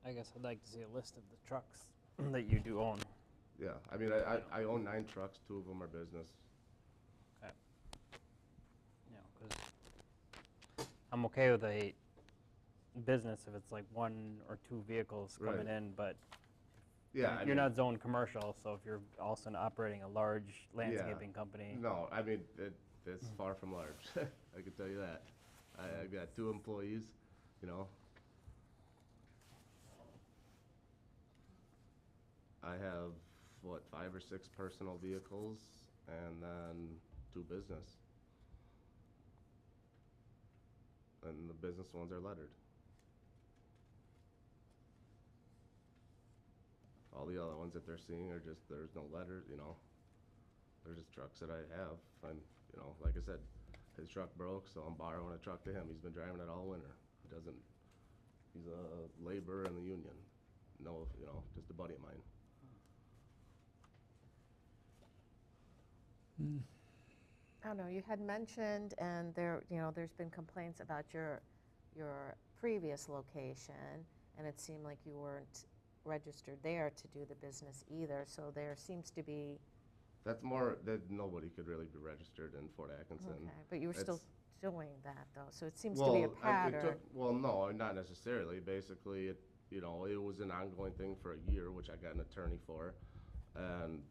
I guess I'd like to see a list of the trucks that you do own. Yeah, I mean, I own 9 trucks, 2 of them are business. Okay. Because I'm okay with a business if it's like 1 or 2 vehicles coming Right. in, but Yeah, you're not zoned commercial, so if you're also operating a large landscaping company. No, I mean, it's far from large. I can tell you that. I've got 2 employees, I have, what, 5 or 6 personal vehicles and then 2 business. And the business ones are lettered. All the other ones that they're seeing are just, there's no letters, you know. They're just trucks that I have. And, you know, like I said, his truck broke, so I'm borrowing a truck to him. He's been driving it all winter. He doesn't, he's a laborer in the union. No, you know, just a buddy of mine. I don't know, you had mentioned, and there, you know, there's been complaints about your previous location, and it seemed like you weren't registered there to do the business either, so there seems to be... That's more, that nobody could really be registered in Fort Atkinson. Okay, but you were still It's- doing that, though, so it seems to be a pattern. Well, no, not necessarily. Basically, it, you know, it was an ongoing thing for a year, which I got an attorney for, and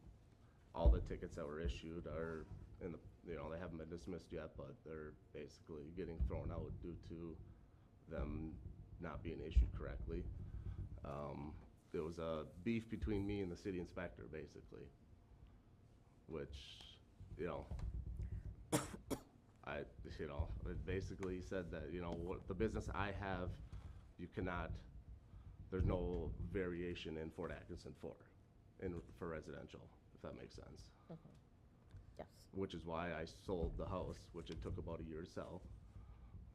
all the tickets that were issued are in the, you know, they haven't been dismissed yet, but they're basically getting thrown out due to them not being issued correctly. There was a beef between me and the city inspector, basically, which, you know, it basically said that, you know, what the business I have, you cannot, there's no variation in Fort Atkinson for residential, if that makes sense. Yes. Which is why I sold the house, which it took about a year to sell.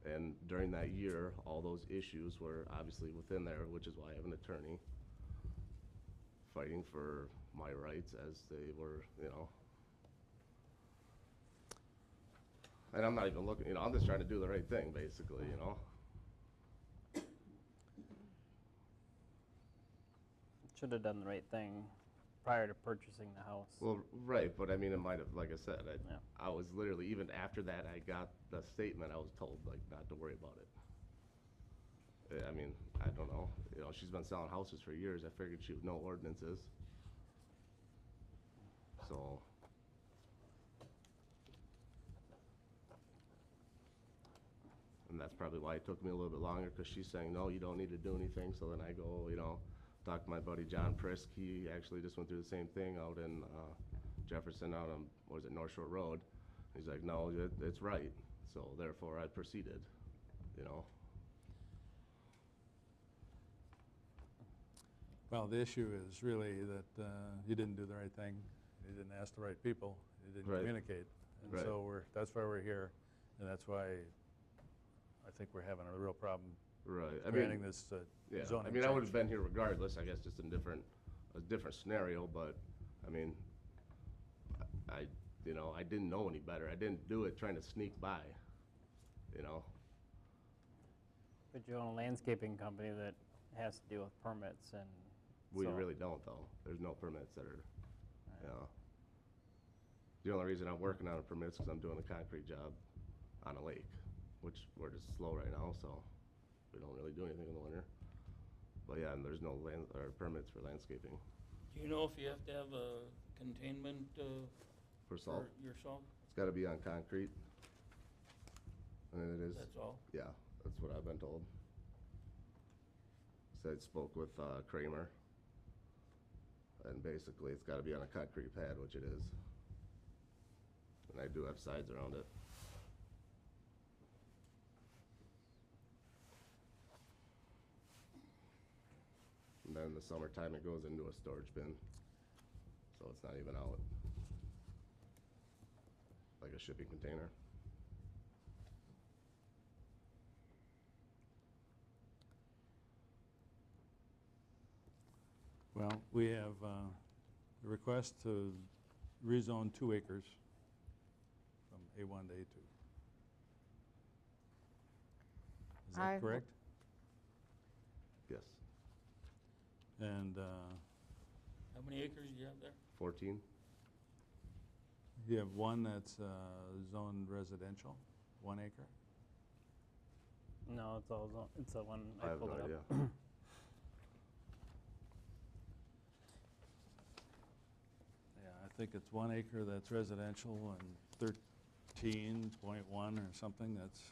And during that year, all those issues were obviously within there, which is why I have an attorney fighting for my rights as they were, you know. And I'm not even looking, you know, I'm just trying to do the right thing, basically, you know. Should have done the right thing prior to purchasing the house. Well, right, but I mean, it might have, like I said, Yeah. I was literally, even after that, I got the statement, I was told, like, not to worry about it. I mean, I don't know, you know, she's been selling houses for years, I figured she would know ordinances. So. And that's probably why it took me a little bit longer, because she's saying, no, you don't need to do anything, so then I go, you know, talk to my buddy John Prisk, he actually just went through the same thing out in Jefferson, out on, what was it, North Shore Road. He's like, no, it's right, so therefore I proceeded, you know. Well, the issue is really that you didn't do the right thing, you didn't ask the right people, you didn't Right. communicate. And Right. so that's why we're here, and that's why I think we're having a real problem Right. granting this Yeah, zoning I mean, I would change. have been here regardless, I guess, just in a different scenario, but, I mean, you know, I didn't know any better. I didn't do it trying to sneak by, you know? But you own a landscaping company that has to deal with permits, and We so- really don't, though. There's no permits that are, you know. The only reason I'm working on a permit is because I'm doing a concrete job on a lake, which we're just slow right now, so we don't really do anything in the winter. But yeah, and there's no permits for landscaping. Do you know if you have to have a containment For salt? for your salt? It's gotta be on concrete. And it is. That's all? Yeah, that's what I've been told. So I spoke with Kramer. And basically, it's gotta be on a concrete pad, which it is. And I do have sides around it. And then in the summertime, it goes into a storage bin. So it's not even out. Like a shipping container. Well, we have a request to rezone 2 acres from A1 to A2. Is that I- correct? Yes. And How many acres do you have there? 14? you have one that's zoned residential, 1 acre? No, it's all zone, it's the one I I have pulled no it idea. up. Yeah, I think it's 1 acre that's residential and 13.1 or something that's,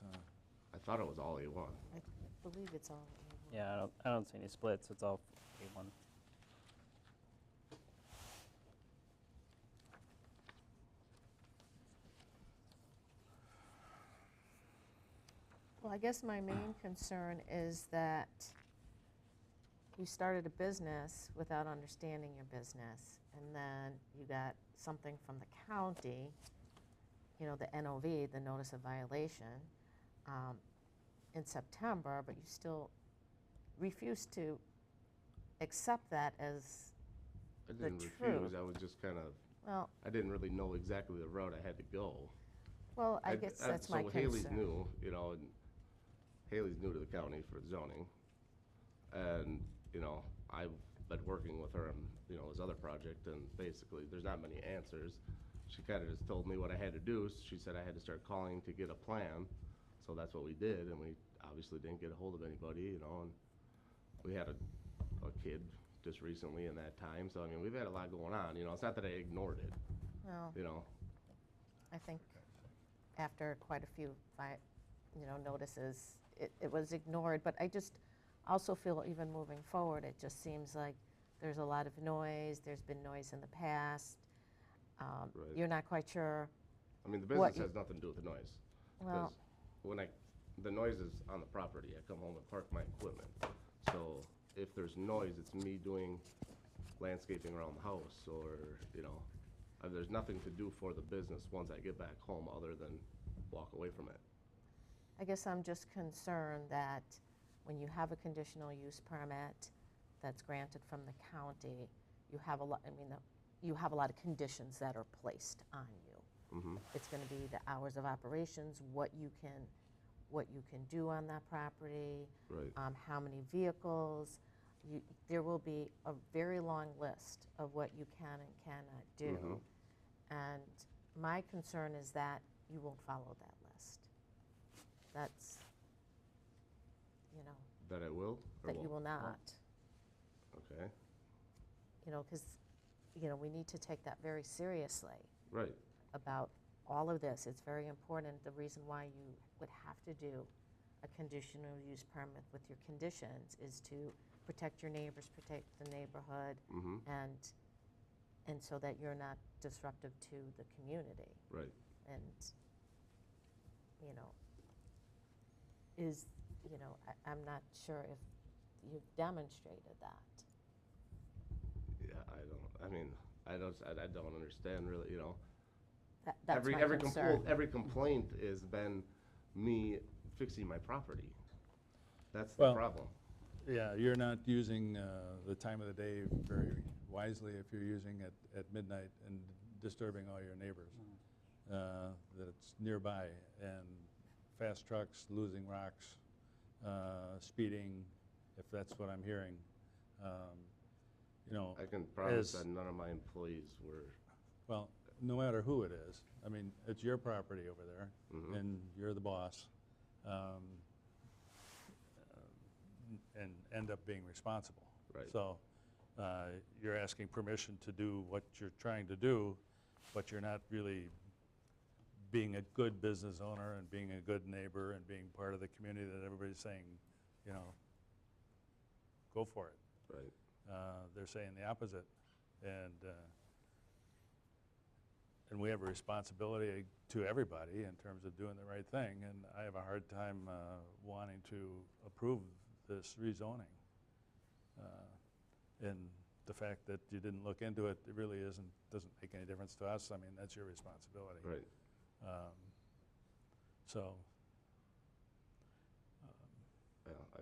I thought it was all A1. I believe it's all. Yeah, I don't see any splits, it's all A1. Well, I guess my main concern is that you started a business without understanding your business, and then you got something from the county, you know, the NOV, the notice of violation, in September, but you still refuse to accept that as I the didn't truth. refuse, I was just kind of, Well, I didn't really know exactly the route I had to go. well, I guess that's my So Haley's concern. new, you know, and Haley's new to the county for zoning. And, you know, I've been working with her on, you know, his other project, and basically, there's not many answers. She kind of just told me what I had to do. She said I had to start calling to get a plan. So that's what we did, and we obviously didn't get a hold of anybody, you know, and we had a kid just recently in that time. So, I mean, we've had a lot going on, you know. It's not that I ignored it, Well, you know. I think after quite a few, notices, it was ignored. But I just also feel even moving forward, it just seems like there's a lot of noise. There's been noise in the past. Right. You're not quite sure. I mean, the what business has nothing to do with the noise. Well, Because the noise is on the property. I come home and park my equipment. So if there's noise, it's me doing landscaping around the house, or, you know, there's nothing to do for the business once I get back home other than walk away from it. I guess I'm just concerned that when you have a conditional use permit that's granted from the county, you have a lot, you have a lot of conditions that are placed on you. Mm-hmm. It's going to be the hours of operations, what you can do on that property, Right. How many vehicles. There will be a very long list of what you can and cannot do. Mhm. And my concern is that you won't follow that list. That's, That I will or that you will won't? not. Okay. Because, we need to take that very seriously Right. about all of this. It's very important. The reason why you would have to do a conditional use permit with your conditions is to protect your neighbors, protect the neighborhood, Mm-hmm. and so that you're not disruptive to the community. Right. And, I'm not sure if you've demonstrated that. Yeah, I don't understand really, you know. That's every my concern. every complaint has been me fixing my property. That's the Well, problem. Yeah, you're not using the time of the day very wisely if you're using it at midnight and disturbing all your neighbors. That it's nearby, and fast trucks, losing rocks, speeding, if that's what I'm hearing. I can promise as- that none of my employees were. Well, no matter who it is, I mean, it's your property over there, Mhm. and you're the boss, and end up being responsible. Right. So you're asking permission to do what you're trying to do, but you're not really being a good business owner and being a good neighbor and being part of the community that everybody's saying, go for it. Right. They're saying the opposite. And we have a responsibility to everybody in terms of doing the right thing, and I have a hard time wanting to approve this rezoning. And the fact that you didn't look into it, it really doesn't make any difference to us. I mean, that's your responsibility. Right. So.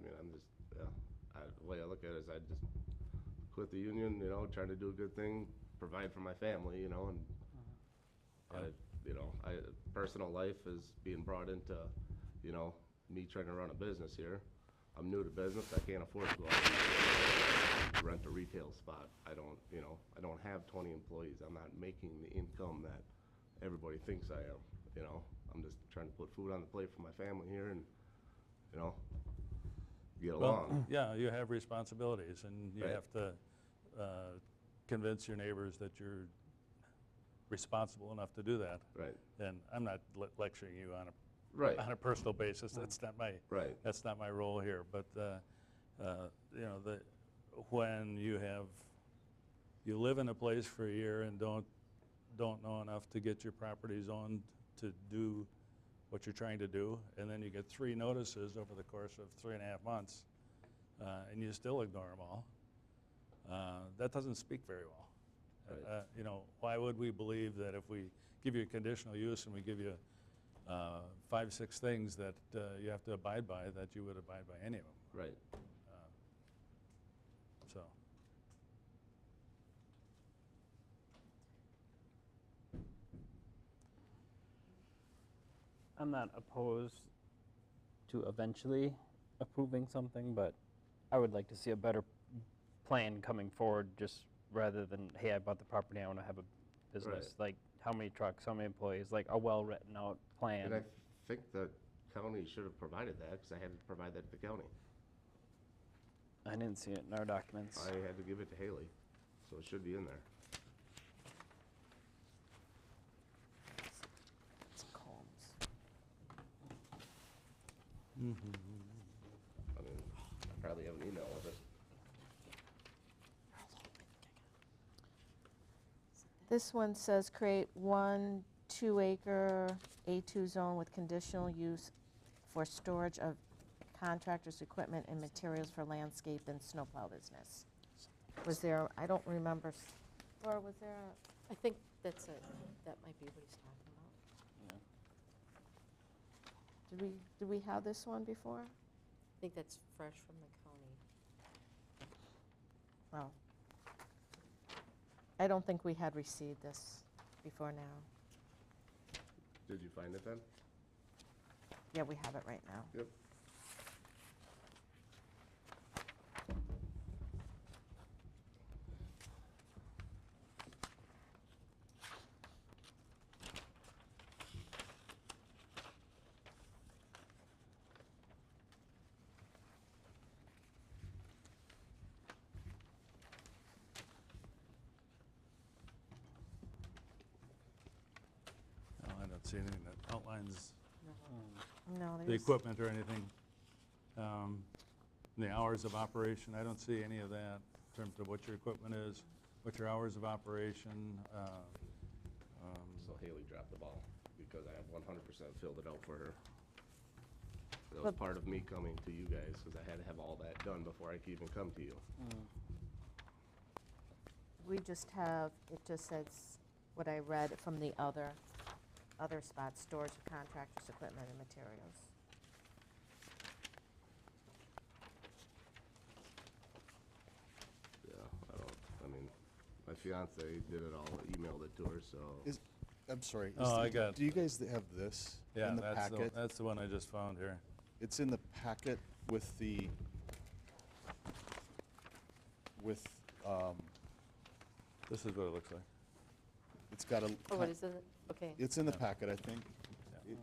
Yeah, the way I look at it is I just quit the union, trying to do a good thing, provide for my family, and personal life is being brought into, me trying to run a business here. I'm new to business. I can't afford to go out and rent a retail spot. I don't have 20 employees. I'm not making the income that everybody thinks I am, I'm just trying to put food on the plate for my family here and, get along. Well, yeah, you have responsibilities, and you Right. have to convince your neighbors that you're responsible enough to do that. Right. And I'm not lecturing you on Right. a personal basis. That's not my Right. That's not my role here. But when you live in a place for a year and don't know enough to get your property zoned to do what you're trying to do, and then you get 3 notices over the course of 3.5 months, and you still ignore them all, that doesn't speak very well. Right. You know, why would we believe that if we give you a conditional use and we give you 5, 6 things that you have to abide by, that you would abide by any of them? Right. So. I'm not opposed to eventually approving something, but I would like to see a better plan coming forward, just rather than, hey, I bought the property, I want to have a business. Like, how many trucks, how many employees, like a well-written out plan. And I think the county should have provided that, because I had to provide that to the county. I didn't see it in our documents. I had to give it to Haley, so it should be in there. It's Combs. I mean, I probably have an email with it. This one says create 1 2-acre A2 zone with conditional use for storage of contractors' equipment and materials for landscape and snowplow business. Was there, I don't remember, Laura, was there a? I think that's it. That might be what he's talking about. Did we have this one before? I think that's fresh from the county. Well, I don't think we had received this before now. Did you find it then? Yeah, we have it right now. Yep. No, I don't see anything that outlines No, the there's. equipment or anything. The hours of operation, I don't see any of that in terms of what your equipment is, what your hours of operation. So Haley dropped the ball, because I have 100% filled it out for her. That was But- part of me coming to you guys, because I had to have all that done before I could even come to you. We just have, it just says what I read from the other spots, storage of contractors' equipment and materials. Yeah, I mean, my fiance did it all, emailed it to her, so. I'm sorry. Oh, I got- Do you guys have this Yeah, in the that's the, packet? that's the one I just found here. It's in the packet with the, with, This is what it looks like. it's got a. Oh, what is it? Okay. It's in the packet, I think. Yeah.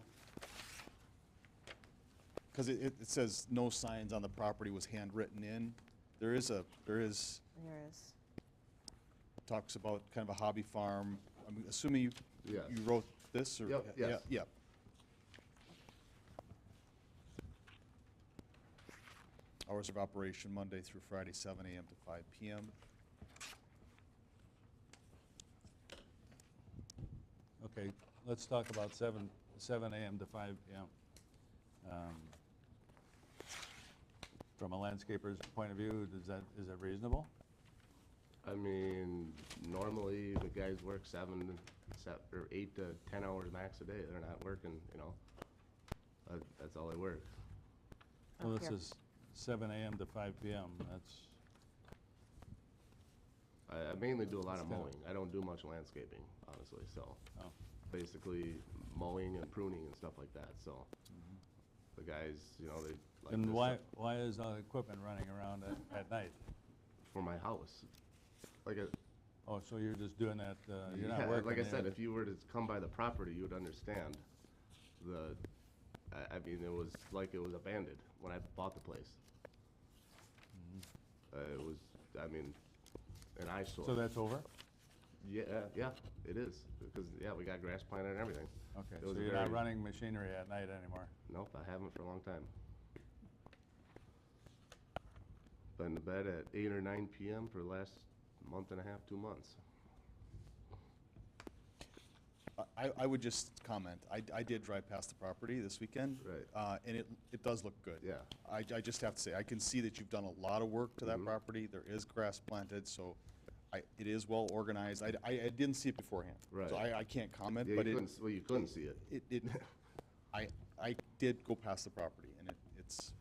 Because it says no signs on the property was handwritten in. There is, There is. talks about kind of a hobby farm. I'm assuming you Yes. you wrote this, or? Yep, Yeah, yes. yeah. Hours of operation Monday through Friday, 7 a.m. to 5 p.m. Okay, let's talk about 7 a.m. to 5 p.m. From a landscaper's point of view, is that reasonable? I mean, normally the guys work 8 to 10 hours max a day. They're not working, you know. That's all they work. Well, this Okay. is 7 a.m. to 5 p.m. That's, I mainly do a lot of That's kinda- mowing. I don't do much landscaping, honestly, so. oh, Basically mowing and pruning and stuff like that, so. The guys, you know, they like and this why is all the equipment running around at night? for my house. Like a, Oh, so you're just doing that, you're yeah, not working? like I said, in- if you were to come by the property, you would understand I mean, it was like it was abandoned when I bought the place. It was, I mean, an eyesore. So that's over? Yeah, yeah, it is, because, yeah, we got grass planted and everything. Okay, It so was a you're not very- running machinery at night anymore? Nope, I haven't for a long time. Been to bed at 8 or 9 p.m. for the last month and a half, 2 months. I would just comment, I did drive past the property this weekend. Right. And it does look good. Yeah. I just have to say, I can see that you've done a lot of work to that Mhm. property. There is grass planted, so it is well organized. I didn't see it beforehand. Right. So I can't comment, Yeah, but you couldn't see it. I did go past the property, and it's,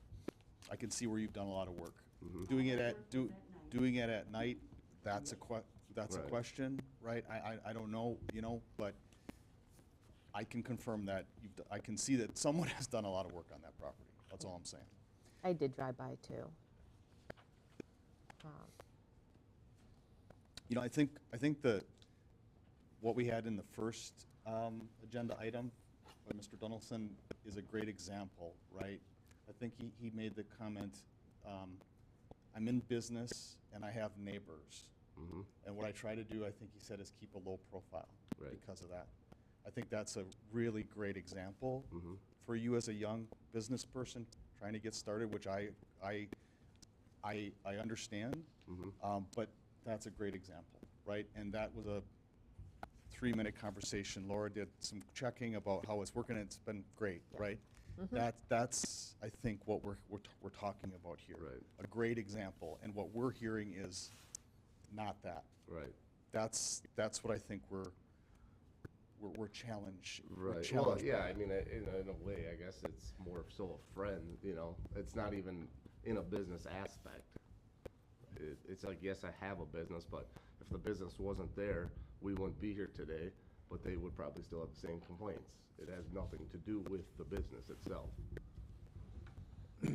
I can see where you've done a lot of work. Mhm. Doing it at night, that's a Right. question, right? I don't know, but I can confirm that I can see that someone has done a lot of work on that property. That's all I'm saying. I did drive by too. I think what we had in the first agenda item by Mr. Donaldson is a great example, right? I think he made the comment, I'm in business and I have neighbors. Mhm. And what I try to do, I think he said, is keep a low profile Right. because of that. I think that's a really great example Mhm. for you as a young business person trying to get started, which I understand. Mhm. But that's a great example, right? And that was a 3-minute conversation. Laura did some checking about how it's working, and it's been great, right? That's I think what we're talking about here. Right. A great example, and what we're hearing is not that. Right. That's what I think we're challenged. we're Right. Well, challenged yeah, by. I mean, in a way, I guess it's more so a friend, It's not even in a business aspect. It's like, yes, I have a business, but if the business wasn't there, we wouldn't be here today, but they would probably still have the same complaints. It has nothing to do with the business itself.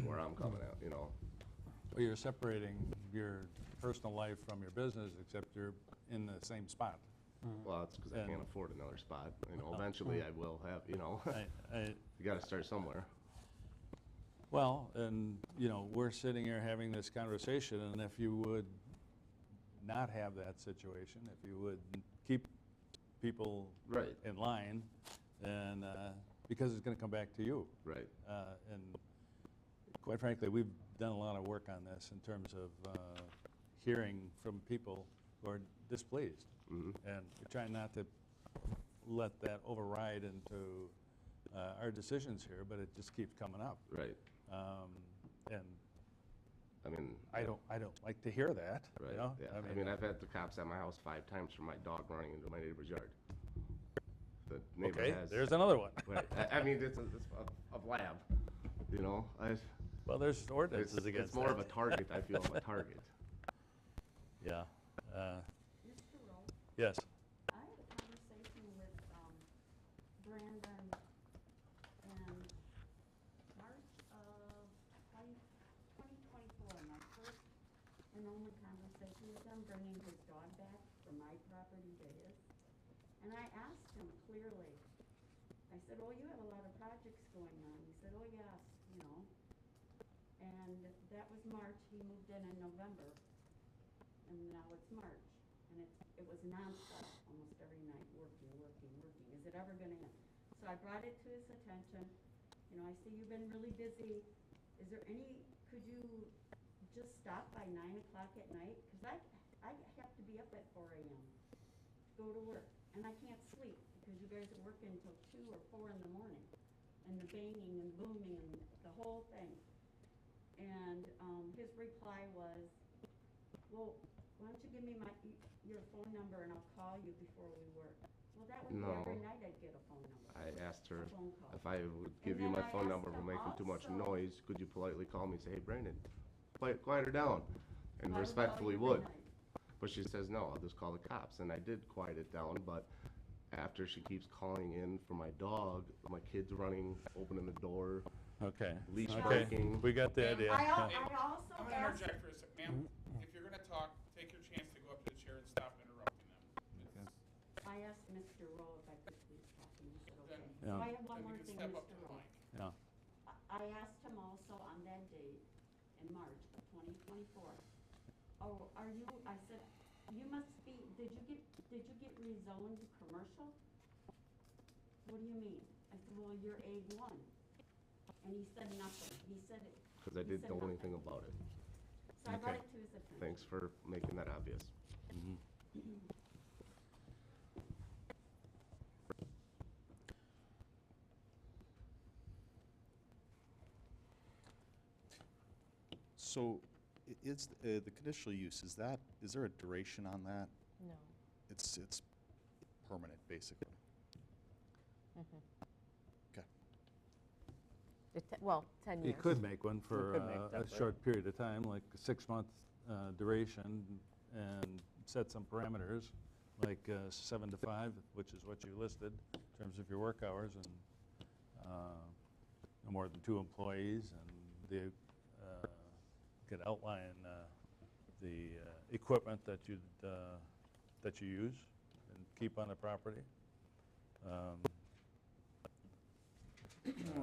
Where I'm coming at, Well, you're separating your personal life from your business, except you're in the same spot. Well, it's because I And- can't afford another spot. Eventually I will have, you gotta start somewhere. Well, and, we're sitting here having this conversation, and if you would not have that situation, if you would keep people Right. in line, then, because it's gonna come back to you. Right. And quite frankly, we've done a lot of work on this in terms of hearing from people who are displeased. Mhm. And we're trying not to let that override into our decisions here, but it just keeps coming up. Right. And I mean, I don't like to hear that, right, yeah. I I mean, I've had the cops at my house 5 times for my dog running into my neighbor's yard. The neighbor Okay, has. there's another one. Right, I mean, it's a lab, Well, there's ordinances It's against more that. of a target, I feel, of a target. Yeah. Mr. Rowe, Yes. I had a conversation with Brandon in March of 2024, my first and only conversation with him, bringing his dog back from my property to his. And I asked him clearly, I said, oh, you have a lot of projects going on. He said, oh, yes, And that was March, he moved in November, and now it's March. And it was nonstop, almost every night, working. Is it ever gonna end? So I brought it to his attention. I see you've been really busy. Is there could you just stop by 9 o'clock at night? Because I have to be up at 4 a.m. to go to work. And I can't sleep because you guys are working until 2 or 4 in the morning. And the banging and booming and the whole thing. And his reply was, well, why don't you give me your phone number and I'll call you before we work. Well, that would be No. every night I'd get a phone number. I asked her A phone call. if I would give And you then my I phone asked number for him making too much also- noise, could you politely call me and say, hey, Brandon, quiet her down? And I would call respectfully you every would. night. But she says, no, I'll just call the cops. And I did quiet it down, but after she keeps calling in for my dog, my kid's running, opening the door, Okay. leash Okay. breaking. We got the idea. I also I'm gonna asked, interject for a second, ma'am. If you're gonna talk, take your chance to go up to the chair and stop interrupting them. I asked Mr. Rowe if I could please talk, and he said, okay. Then- So Yeah. I have one Then more you thing, can step up Mr. to the Rowe. mic. Yeah. I asked him also on that date in March of 2024, oh, are you, I said, you must be, did you get rezoned commercial? What do you mean? I said, well, you're A1. And he said nothing. He said it. Because I he didn't said know nothing. anything about it. So I brought Okay. it to his attention. Thanks for making that obvious. So is the conditional use, is there a duration on that? No. It's permanent, basically. Mhm. Okay. Well, 10 years. You could make one for could make a temporary. short period of time, like a 6-month duration, and set some parameters, like 7 to 5, which is what you listed in terms of your work hours, and no more than 2 employees, and the could outline the equipment that you use and keep on the property.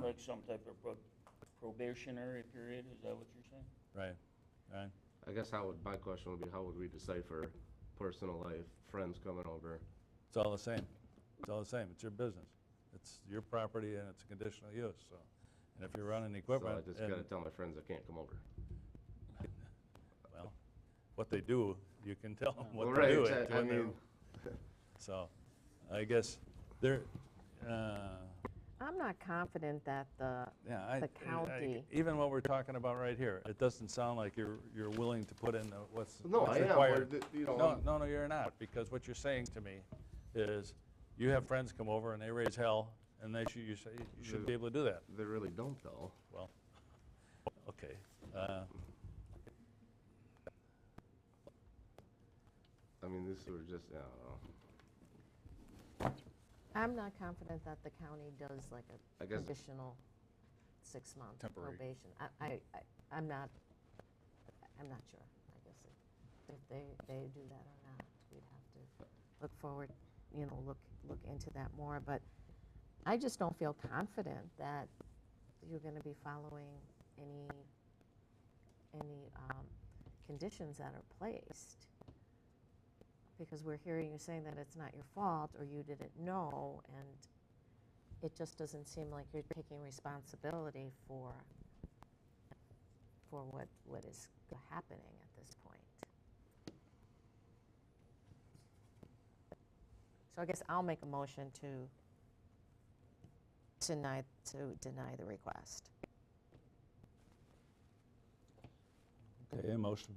Like some type of probationary period, is that what you're saying? Right, right. I guess my question would be, how would we decipher personal life, friends coming over? It's all the same. It's all the same. It's your business. It's your property and it's a conditional use, so. And if you're running equipment. So I just gotta tell my friends I can't come over. Well, what they do, you can tell them what Well, they right, do. exactly. I mean. So, I guess there, I'm not confident that the county. even what we're talking about right here, it doesn't sound like you're willing to put in what's No, what's I am, required. but, you know, No, you're not, because what you're saying to me is, you have friends come over and they raise hell, and you say you should be able to do that. They really don't, though. Well, okay. I mean, this was just, I don't know. I'm not confident that the county does like I a guess- conditional 6-month Temporary. probation. I'm not sure, I guess, if they do that or not. We'd have to look forward, look into that more. But I just don't feel confident that you're going to be following any conditions that are placed. Because we're hearing you saying that it's not your fault or you didn't know, and it just doesn't seem like you're taking responsibility for what is happening at this point. So I guess I'll make a motion to deny the request. Okay, a motion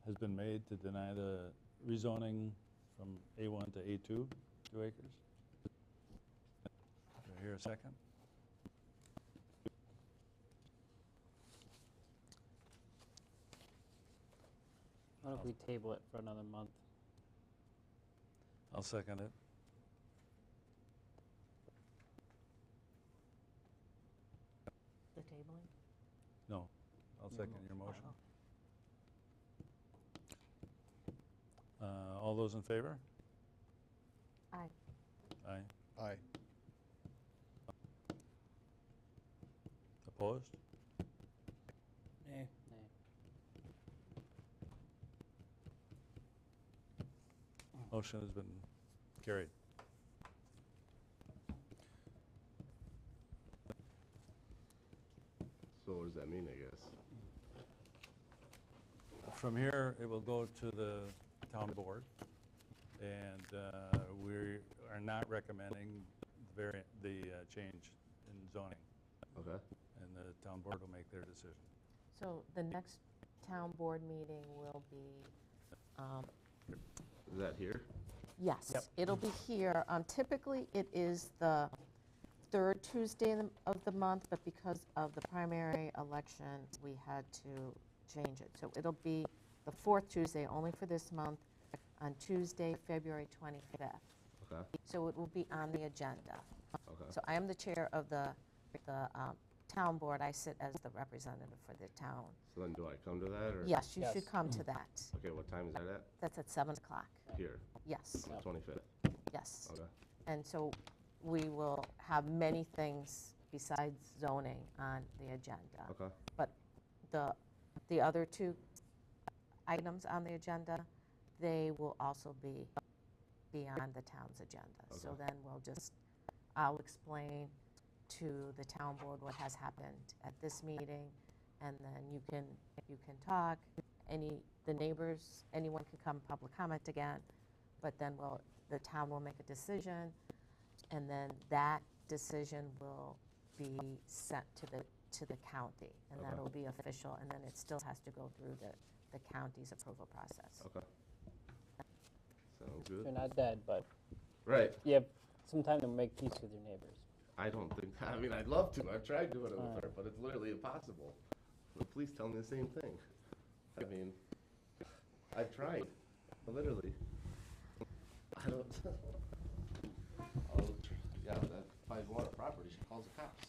has been made to deny the rezoning from A1 to A2, 2 acres. Do I hear a second? Why don't we table it for another month? I'll second it. The tabling? No, I'll second your motion. All those in favor? Aye. Aye. Aye. Opposed? Nay. Motion has been carried. So what does that mean, I guess? From here, it will go to the town board, and we are not recommending the change in zoning. Okay. And the town board will make their decision. So the next town board meeting will be, Is that here? yes, Yep. it'll be here. Typically, it is the 3rd Tuesday of the month, but because of the primary election, we had to change it. So it'll be the 4th Tuesday, only for this month, on Tuesday, February 25th. Okay. So it will be on the agenda. Okay. So I am the chair of the town board. I sit as the representative for the town. So then do I come to that, or? Yes, you should Yes. come to that. Okay, what time is that at? That's at 7 o'clock. Here, Yes, on the 25th? yes. Okay. And so we will have many things besides zoning on the agenda. Okay. But the other 2 items on the agenda, they will also be on the town's agenda. So Okay. then I'll explain to the town board what has happened at this meeting, and then you can talk. The neighbors, anyone can come public comment again, but then the town will make a decision, and then that decision will be sent to the to the county, and Okay. that'll be official, and then it still has to go through the county's approval process. Okay. Sounds good. You're not dead, but Right. you have some time to make peace with your neighbors. I don't think, I mean, I'd love to. I've tried doing it with her, but it's literally impossible. The police tell me the same thing. I mean, I've tried, literally. I don't, yeah, that, if I want a property, she calls the cops.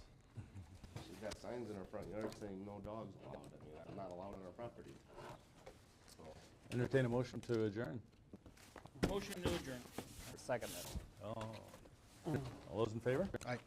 She's got signs in her front yard saying no dogs allowed. I mean, I'm not allowed on her property. So, Entertain a motion to adjourn. Motion to adjourn. Second that. All those in favor? Aye.